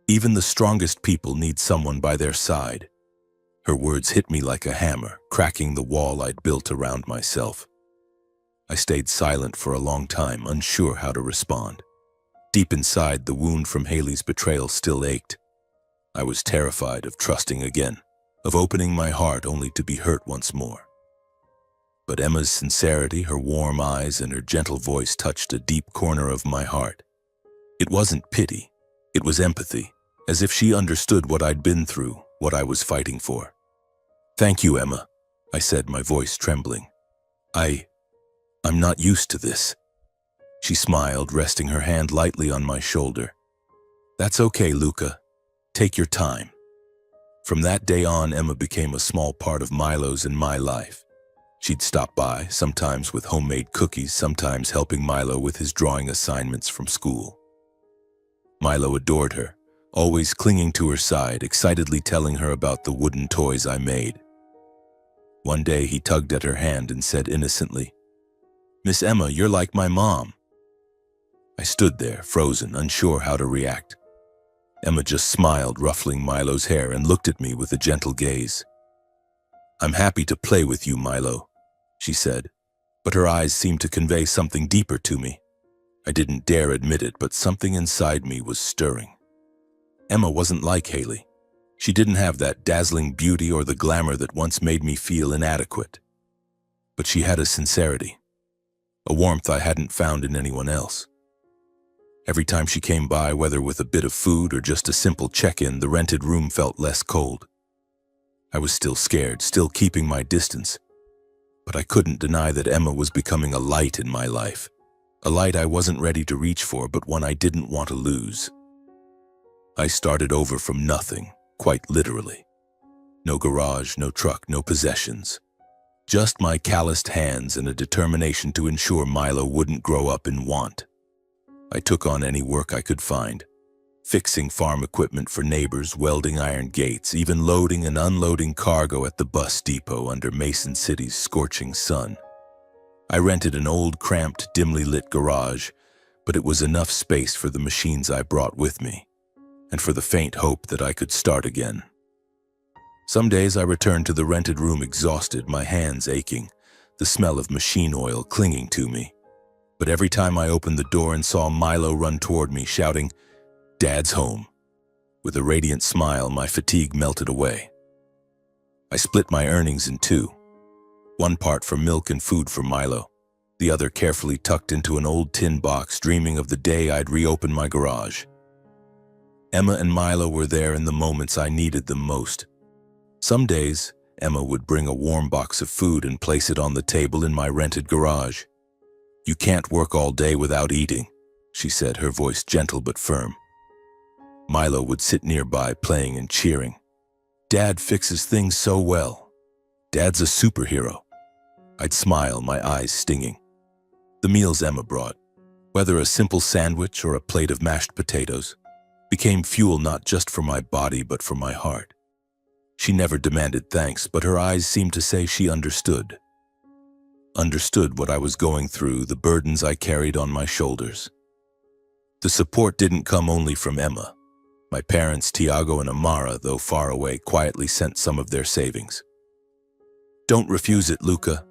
Even the strongest people need someone by their side." Her words hit me like a hammer, cracking the wall I'd built around myself. I stayed silent for a long time, unsure how to respond. Deep inside, the wound from Haley's betrayal still ached. I was terrified of trusting again, of opening my heart only to be hurt once more. But Emma's sincerity, her warm eyes, and her gentle voice touched a deep corner of my heart. It wasn't pity, it was empathy, as if she understood what I'd been through, what I was fighting for. "Thank you, Emma," I said, my voice trembling. I'm not used to this." She smiled, resting her hand lightly on my shoulder. "That's okay, Luca. Take your time." From that day on, Emma became a small part of Milo's and my life. She'd stop by, sometimes with homemade cookies, sometimes helping Milo with his drawing assignments from school. Milo adored her, always clinging to her side, excitedly telling her about the wooden toys I made. One day he tugged at her hand and said innocently, "Miss Emma, you're like my mom." I stood there, frozen, unsure how to react. Emma just smiled, ruffling Milo's hair, and looked at me with a gentle gaze. "I'm happy to play with you, Milo," she said, but her eyes seemed to convey something deeper to me. I didn't dare admit it, but something inside me was stirring. Emma wasn't like Haley. She didn't have that dazzling beauty or the glamour that once made me feel inadequate. But she had a sincerity, a warmth I hadn't found in anyone else. Every time she came by, whether with a bit of food or just a simple check-in, the rented room felt less cold. I was still scared, still keeping my distance, but I couldn't deny that Emma was becoming a light in my life, a light I wasn't ready to reach for, but one I didn't want to lose. I started over from nothing, quite literally. No garage, no truck, no possessions. Just my calloused hands and a determination to ensure Milo wouldn't grow up in want. I took on any work I could find, fixing farm equipment for neighbors, welding iron gates, even loading and unloading cargo at the bus depot under Mason City's scorching sun. I rented an old, cramped, dimly lit garage, but it was enough space for the machines I brought with me, and for the faint hope that I could start again. Some days I returned to the rented room exhausted, my hands aching, the smell of machine oil clinging to me. But every time I opened the door and saw Milo run toward me, shouting, "Dad's home," with a radiant smile, my fatigue melted away. I split my earnings in two, one part for milk and food for Milo, the other carefully tucked into an old tin box, dreaming of the day I'd reopen my garage. Emma and Milo were there in the moments I needed them most. Some days, Emma would bring a warm box of food and place it on the table in my rented garage. "You can't work all day without eating," she said, her voice gentle but firm. Milo would sit nearby, playing and cheering. "Dad fixes things so well. Dad's a superhero." I'd smile, my eyes stinging. The meals Emma brought, whether a simple sandwich or a plate of mashed potatoes, became fuel not just for my body but for my heart. She never demanded thanks, but her eyes seemed to say she understood. Understood what I was going through, the burdens I carried on my shoulders. The support didn't come only from Emma. My parents, Tiago and Amara, though far away, quietly sent some of their savings. "Don't refuse it, Luca,"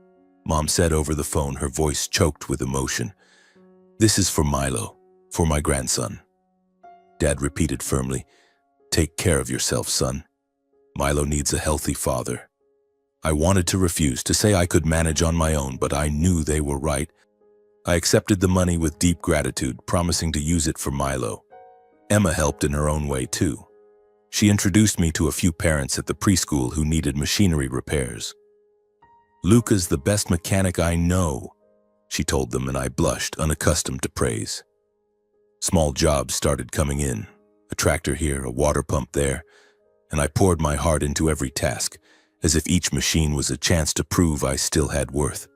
Mom said over the phone, her voice choked with emotion. "This is for Milo, for my grandson." Dad repeated firmly, "Take care of yourself, son. Milo needs a healthy father." I wanted to refuse, to say I could manage on my own, but I knew they were right. I accepted the money with deep gratitude, promising to use it for Milo. Emma helped in her own way too. She introduced me to a few parents at the preschool who needed machinery repairs. "Luca's the best mechanic I know," she told them, and I blushed, unaccustomed to praise. Small jobs started coming in, a tractor here, a water pump there, and I poured my heart into every task, as if each machine was a chance to prove I still had worth.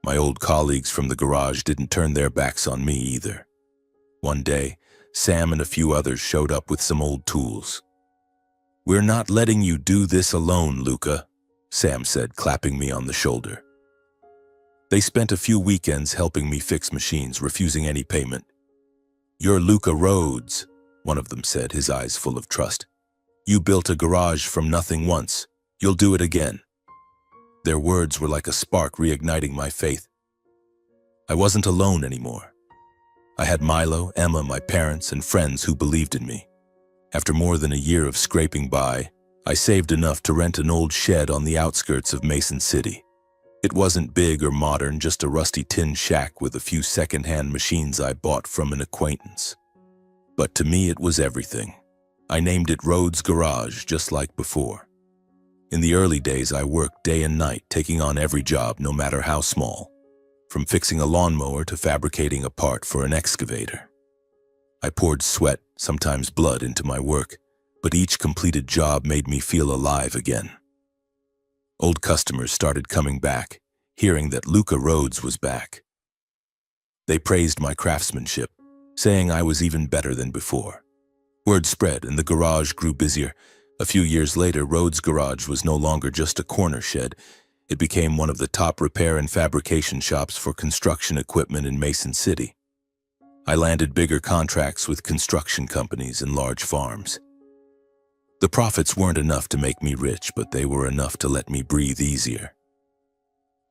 My old colleagues from the garage didn't turn their backs on me either. One day, Sam and a few others showed up with some old tools. "We're not letting you do this alone, Luca," Sam said, clapping me on the shoulder. They spent a few weekends helping me fix machines, refusing any payment. "You're Luca Rhodes," one of them said, his eyes full of trust. "You built a garage from nothing once. You'll do it again." Their words were like a spark reigniting my faith. I wasn't alone anymore. I had Milo, Emma, my parents, and friends who believed in me. After more than a year of scraping by, I saved enough to rent an old shed on the outskirts of Mason City. It wasn't big or modern, just a rusty tin shack with a few second-hand machines I bought from an acquaintance. But to me it was everything. I named it Rhodes Garage, just like before. In the early days I worked day and night, taking on every job, no matter how small. From fixing a lawnmower to fabricating a part for an excavator. I poured sweat, sometimes blood, into my work, but each completed job made me feel alive again. Old customers started coming back, hearing that Luca Rhodes was back. They praised my craftsmanship, saying I was even better than before. Word spread and the garage grew busier. A few years later, Rhodes Garage was no longer just a corner shed. It became one of the top repair and fabrication shops for construction equipment in Mason City. I landed bigger contracts with construction companies and large farms. The profits weren't enough to make me rich, but they were enough to let me breathe easier.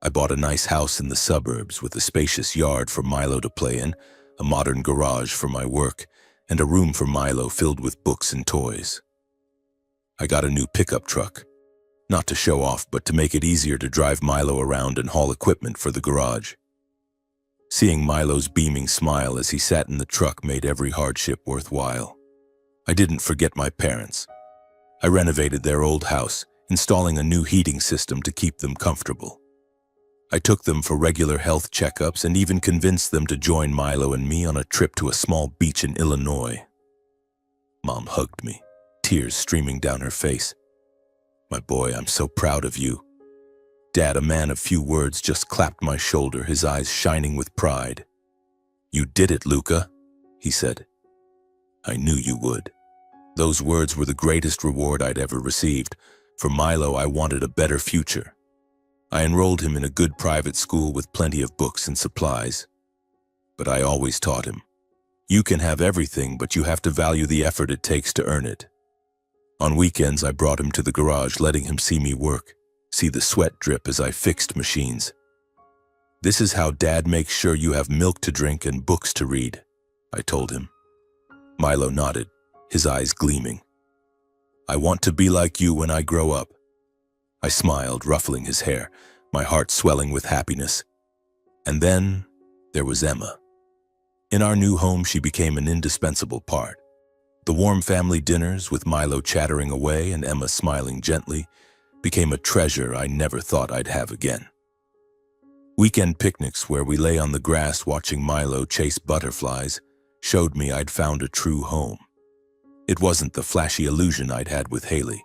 I bought a nice house in the suburbs with a spacious yard for Milo to play in, a modern garage for my work, and a room for Milo filled with books and toys. I got a new pickup truck, not to show off, but to make it easier to drive Milo around and haul equipment for the garage. Seeing Milo's beaming smile as he sat in the truck made every hardship worthwhile. I didn't forget my parents. I renovated their old house, installing a new heating system to keep them comfortable. I took them for regular health checkups and even convinced them to join Milo and me on a trip to a small beach in Illinois. Mom hugged me, tears streaming down her face. "My boy, I'm so proud of you." Dad, a man of few words, just clapped my shoulder, his eyes shining with pride. "You did it, Luca," he said. "I knew you would." Those words were the greatest reward I'd ever received. For Milo, I wanted a better future. I enrolled him in a good private school with plenty of books and supplies. But I always taught him, you can have everything, but you have to value the effort it takes to earn it. On weekends, I brought him to the garage, letting him see me work, see the sweat drip as I fixed machines. "This is how Dad makes sure you have milk to drink and books to read," I told him. Milo nodded, his eyes gleaming. "I want to be like you when I grow up." I smiled, ruffling his hair, my heart swelling with happiness. And then there was Emma. In our new home, she became an indispensable part. The warm family dinners, with Milo chattering away and Emma smiling gently, became a treasure I never thought I'd have again. Weekend picnics where we lay on the grass watching Milo chase butterflies showed me I'd found a true home. It wasn't the flashy illusion I'd had with Haley,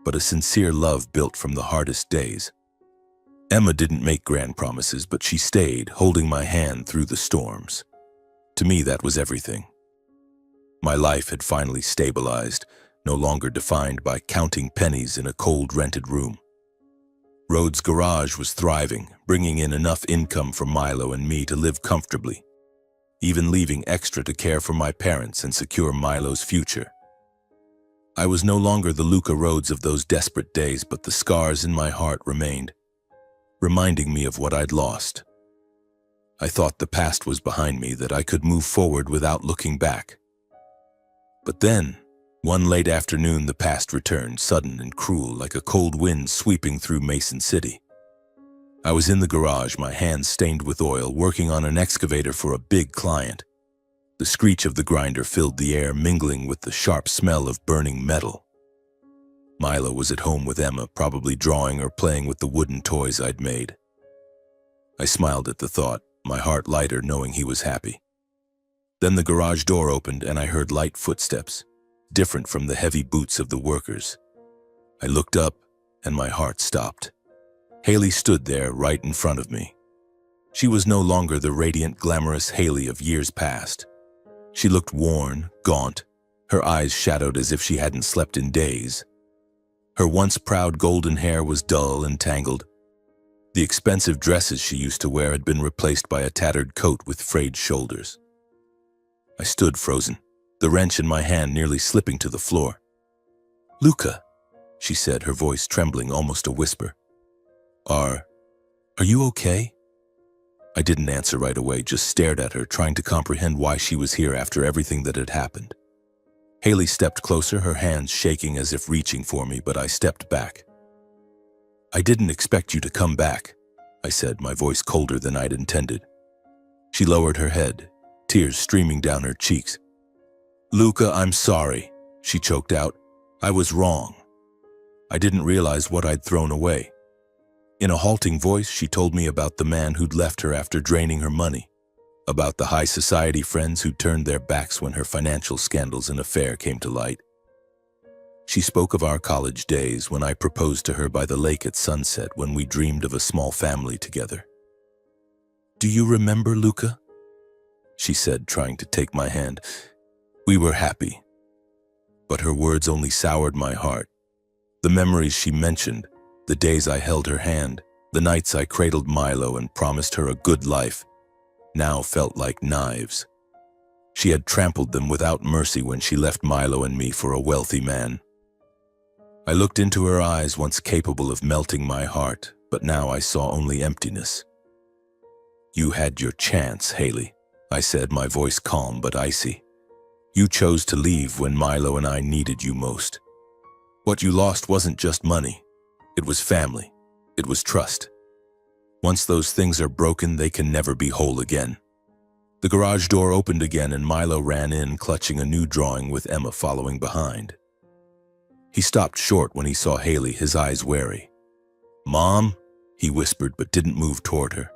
but a sincere love built from the hardest days. Emma didn't make grand promises, but she stayed, holding my hand through the storms. To me, that was everything. My life had finally stabilized, no longer defined by counting pennies in a cold rented room. Rhodes' garage was thriving, bringing in enough income for Milo and me to live comfortably, even leaving extra to care for my parents and secure Milo's future. I was no longer the Luca Rhodes of those desperate days, but the scars in my heart remained, reminding me of what I'd lost. I thought the past was behind me, that I could move forward without looking back. But then, one late afternoon, the past returned, sudden and cruel, like a cold wind sweeping through Mason City. I was in the garage, my hands stained with oil, working on an excavator for a big client. The screech of the grinder filled the air, mingling with the sharp smell of burning metal. Milo was at home with Emma, probably drawing or playing with the wooden toys I'd made. I smiled at the thought, my heart lighter knowing he was happy. Then the garage door opened and I heard light footsteps, different from the heavy boots of the workers. I looked up and my heart stopped. Haley stood there right in front of me. She was no longer the radiant, glamorous Haley of years past. She looked worn, gaunt, her eyes shadowed as if she hadn't slept in days. Her once proud golden hair was dull and tangled. The expensive dresses she used to wear had been replaced by a tattered coat with frayed shoulders. I stood frozen, the wrench in my hand nearly slipping to the floor. "Luca," she said, her voice trembling, almost a whisper. Are you okay?" I didn't answer right away, just stared at her, trying to comprehend why she was here after everything that had happened. Haley stepped closer, her hands shaking as if reaching for me, but I stepped back. "I didn't expect you to come back," I said, my voice colder than I'd intended. She lowered her head, tears streaming down her cheeks. "Luca, I'm sorry," she choked out. "I was wrong. I didn't realize what I'd thrown away." In a halting voice, she told me about the man who'd left her after draining her money, about the high society friends who turned their backs when her financial scandals and affair came to light. She spoke of our college days, when I proposed to her by the lake at sunset, when we dreamed of a small family together. "Do you remember, Luca?" she said, trying to take my hand. "We were happy." But her words only soured my heart. The memories she mentioned, the days I held her hand, the nights I cradled Milo and promised her a good life, now felt like knives. She had trampled them without mercy when she left Milo and me for a wealthy man. I looked into her eyes, once capable of melting my heart, but now I saw only emptiness. "You had your chance, Haley," I said, my voice calm but icy. "You chose to leave when Milo and I needed you most. What you lost wasn't just money. It was family. It was trust. Once those things are broken, they can never be whole again." The garage door opened again and Milo ran in, clutching a new drawing with Emma following behind. He stopped short when he saw Haley, his eyes wary. "Mom?" he whispered, but didn't move toward her.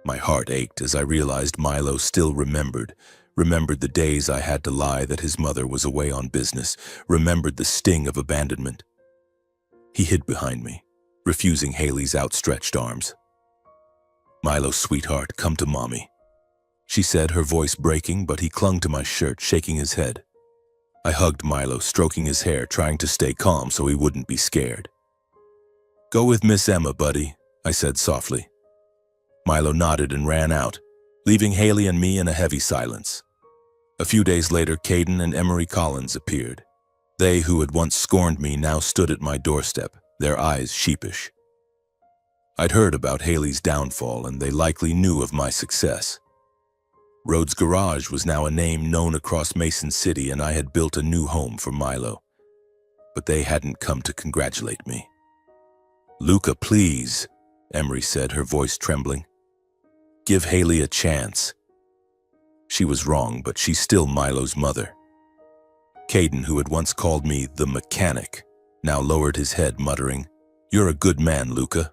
My heart ached as I realized Milo still remembered the days I had to lie that his mother was away on business, remembered the sting of abandonment. He hid behind me, refusing Haley's outstretched arms. "Milo, sweetheart, come to Mommy," she said, her voice breaking, but he clung to my shirt, shaking his head. I hugged Milo, stroking his hair, trying to stay calm so he wouldn't be scared. "Go with Miss Emma, buddy," I said softly. Milo nodded and ran out, leaving Haley and me in a heavy silence. A few days later, Caden and Emery Collins appeared. They who had once scorned me now stood at my doorstep, their eyes sheepish. I'd heard about Haley's downfall, and they likely knew of my success. Rhodes' Garage was now a name known across Mason City, and I had built a new home for Milo. But they hadn't come to congratulate me. "Luca, please," Emery said, her voice trembling. Give Haley a chance. She was wrong, but she's still Milo's mother. Caden, who had once called me the mechanic, now lowered his head, muttering, "You're a good man, Luca.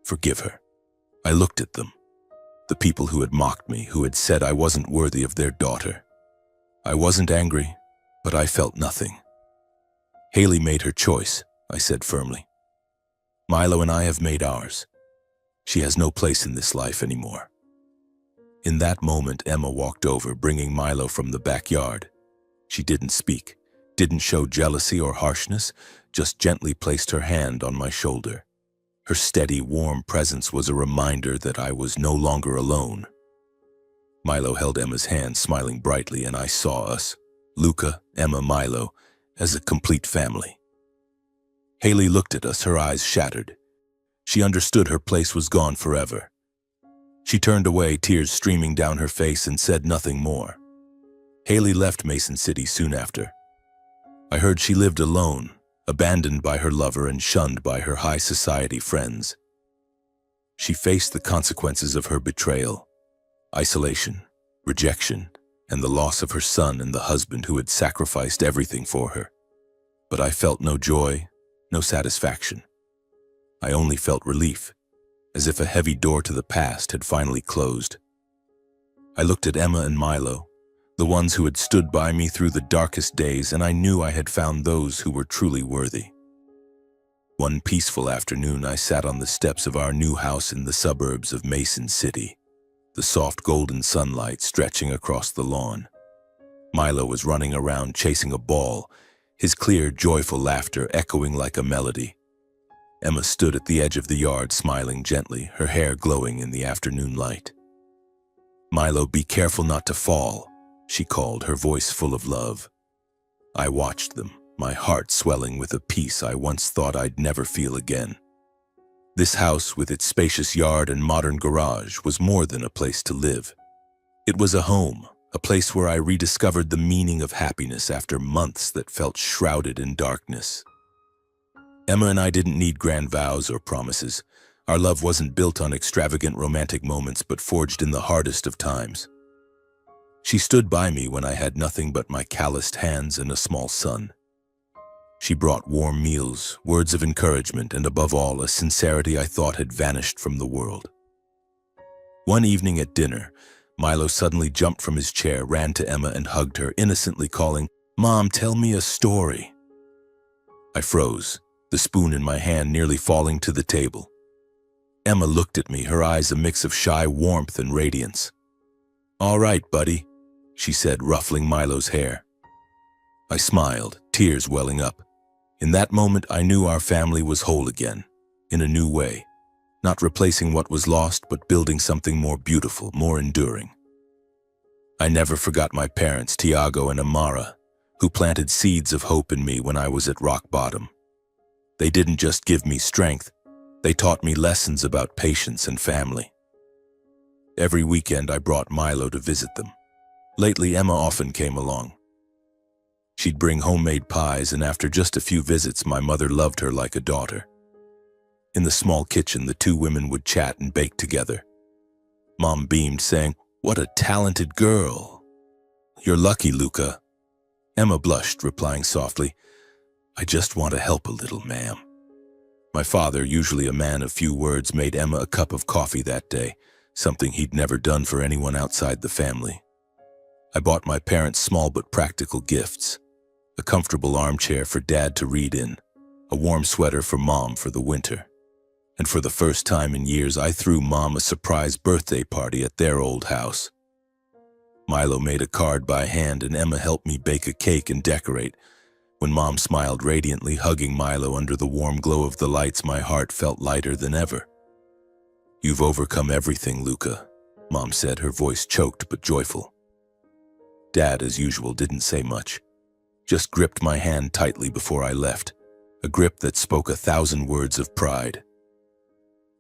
Forgive her." I looked at them, the people who had mocked me, who had said I wasn't worthy of their daughter. I wasn't angry, but I felt nothing. Haley made her choice, I said firmly. Milo and I have made ours. She has no place in this life anymore. In that moment, Emma walked over, bringing Milo from the backyard. She didn't speak, didn't show jealousy or harshness, just gently placed her hand on my shoulder. Her steady, warm presence was a reminder that I was no longer alone. Milo held Emma's hand, smiling brightly, and I saw us, Luca, Emma, Milo, as a complete family. Haley looked at us, her eyes shattered. She understood her place was gone forever. She turned away, tears streaming down her face, and said nothing more. Haley left Mason City soon after. I heard she lived alone, abandoned by her lover and shunned by her high society friends. She faced the consequences of her betrayal, isolation, rejection, and the loss of her son and the husband who had sacrificed everything for her. But I felt no joy, no satisfaction. I only felt relief, as if a heavy door to the past had finally closed. I looked at Emma and Milo, the ones who had stood by me through the darkest days, and I knew I had found those who were truly worthy. One peaceful afternoon, I sat on the steps of our new house in the suburbs of Mason City, the soft golden sunlight stretching across the lawn. Milo was running around chasing a ball, his clear, joyful laughter echoing like a melody. Emma stood at the edge of the yard, smiling gently, her hair glowing in the afternoon light. "Milo, be careful not to fall," she called, her voice full of love. I watched them, my heart swelling with a peace I once thought I'd never feel again. This house, with its spacious yard and modern garage, was more than a place to live. It was a home, a place where I rediscovered the meaning of happiness after months that felt shrouded in darkness. Emma and I didn't need grand vows or promises. Our love wasn't built on extravagant romantic moments, but forged in the hardest of times. She stood by me when I had nothing but my calloused hands and a small son. She brought warm meals, words of encouragement, and above all, a sincerity I thought had vanished from the world. One evening at dinner, Milo suddenly jumped from his chair, ran to Emma, and hugged her, innocently calling, "Mom, tell me a story." I froze, the spoon in my hand nearly falling to the table. Emma looked at me, her eyes a mix of shy warmth and radiance. "All right, buddy," she said, ruffling Milo's hair. I smiled, tears welling up. In that moment, I knew our family was whole again, in a new way, not replacing what was lost, but building something more beautiful, more enduring. I never forgot my parents, Tiago and Amara, who planted seeds of hope in me when I was at rock bottom. They didn't just give me strength, they taught me lessons about patience and family. Every weekend I brought Milo to visit them. Lately, Emma often came along. She'd bring homemade pies, and after just a few visits, my mother loved her like a daughter. In the small kitchen, the two women would chat and bake together. Mom beamed, saying, "What a talented girl. You're lucky, Luca." Emma blushed, replying softly, "I just want to help a little, ma'am." My father, usually a man of few words, made Emma a cup of coffee that day, something he'd never done for anyone outside the family. I bought my parents small but practical gifts: a comfortable armchair for Dad to read in, a warm sweater for Mom for the winter. And for the first time in years, I threw Mom a surprise birthday party at their old house. Milo made a card by hand, and Emma helped me bake a cake and decorate. When Mom smiled radiantly, hugging Milo under the warm glow of the lights, my heart felt lighter than ever. "You've overcome everything, Luca," Mom said, her voice choked but joyful. Dad, as usual, didn't say much, just gripped my hand tightly before I left, a grip that spoke 1,000 words of pride.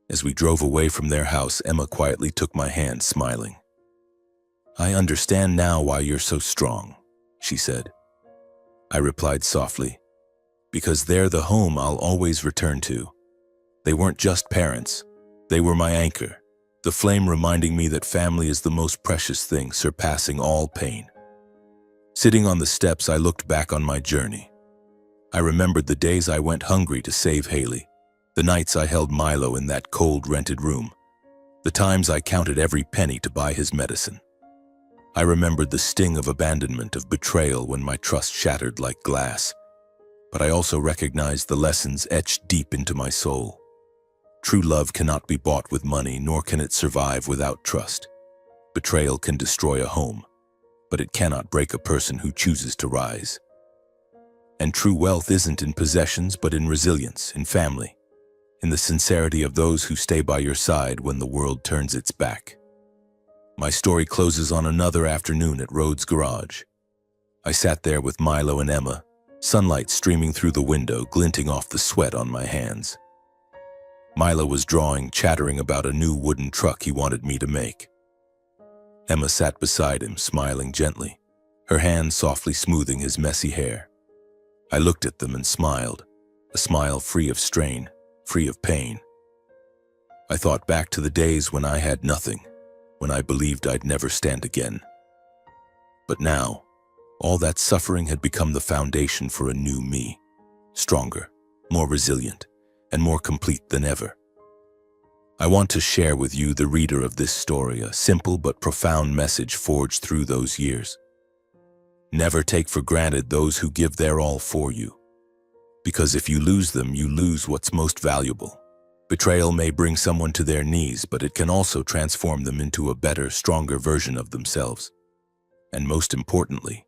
As we drove away from their house, Emma quietly took my hand, smiling. "I understand now why you're so strong," she said. I replied softly, "Because they're the home I'll always return to. They weren't just parents, they were my anchor, the flame reminding me that family is the most precious thing, surpassing all pain. Sitting on the steps, I looked back on my journey. I remembered the days I went hungry to save Haley, the nights I held Milo in that cold rented room, the times I counted every penny to buy his medicine. I remembered the sting of abandonment, of betrayal when my trust shattered like glass. But I also recognized the lessons etched deep into my soul. True love cannot be bought with money, nor can it survive without trust. Betrayal can destroy a home, but it cannot break a person who chooses to rise. And true wealth isn't in possessions, but in resilience, in family, in the sincerity of those who stay by your side when the world turns its back. My story closes on another afternoon at Rhodes' garage. I sat there with Milo and Emma, sunlight streaming through the window, glinting off the sweat on my hands. Milo was drawing, chattering about a new wooden truck he wanted me to make. Emma sat beside him, smiling gently, her hand softly smoothing his messy hair. I looked at them and smiled, a smile free of strain, free of pain. I thought back to the days when I had nothing, when I believed I'd never stand again. But now, all that suffering had become the foundation for a new me, stronger, more resilient, and more complete than ever. I want to share with you, the reader of this story, a simple but profound message forged through those years. Never take for granted those who give their all for you, because if you lose them, you lose what's most valuable. Betrayal may bring someone to their knees, but it can also transform them into a better, stronger version of themselves. And most importantly,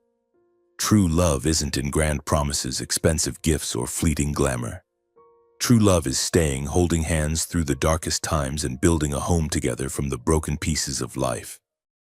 true love isn't in grand promises, expensive gifts, or fleeting glamour. True love is staying, holding hands through the darkest times, and building a home together from the broken pieces of life.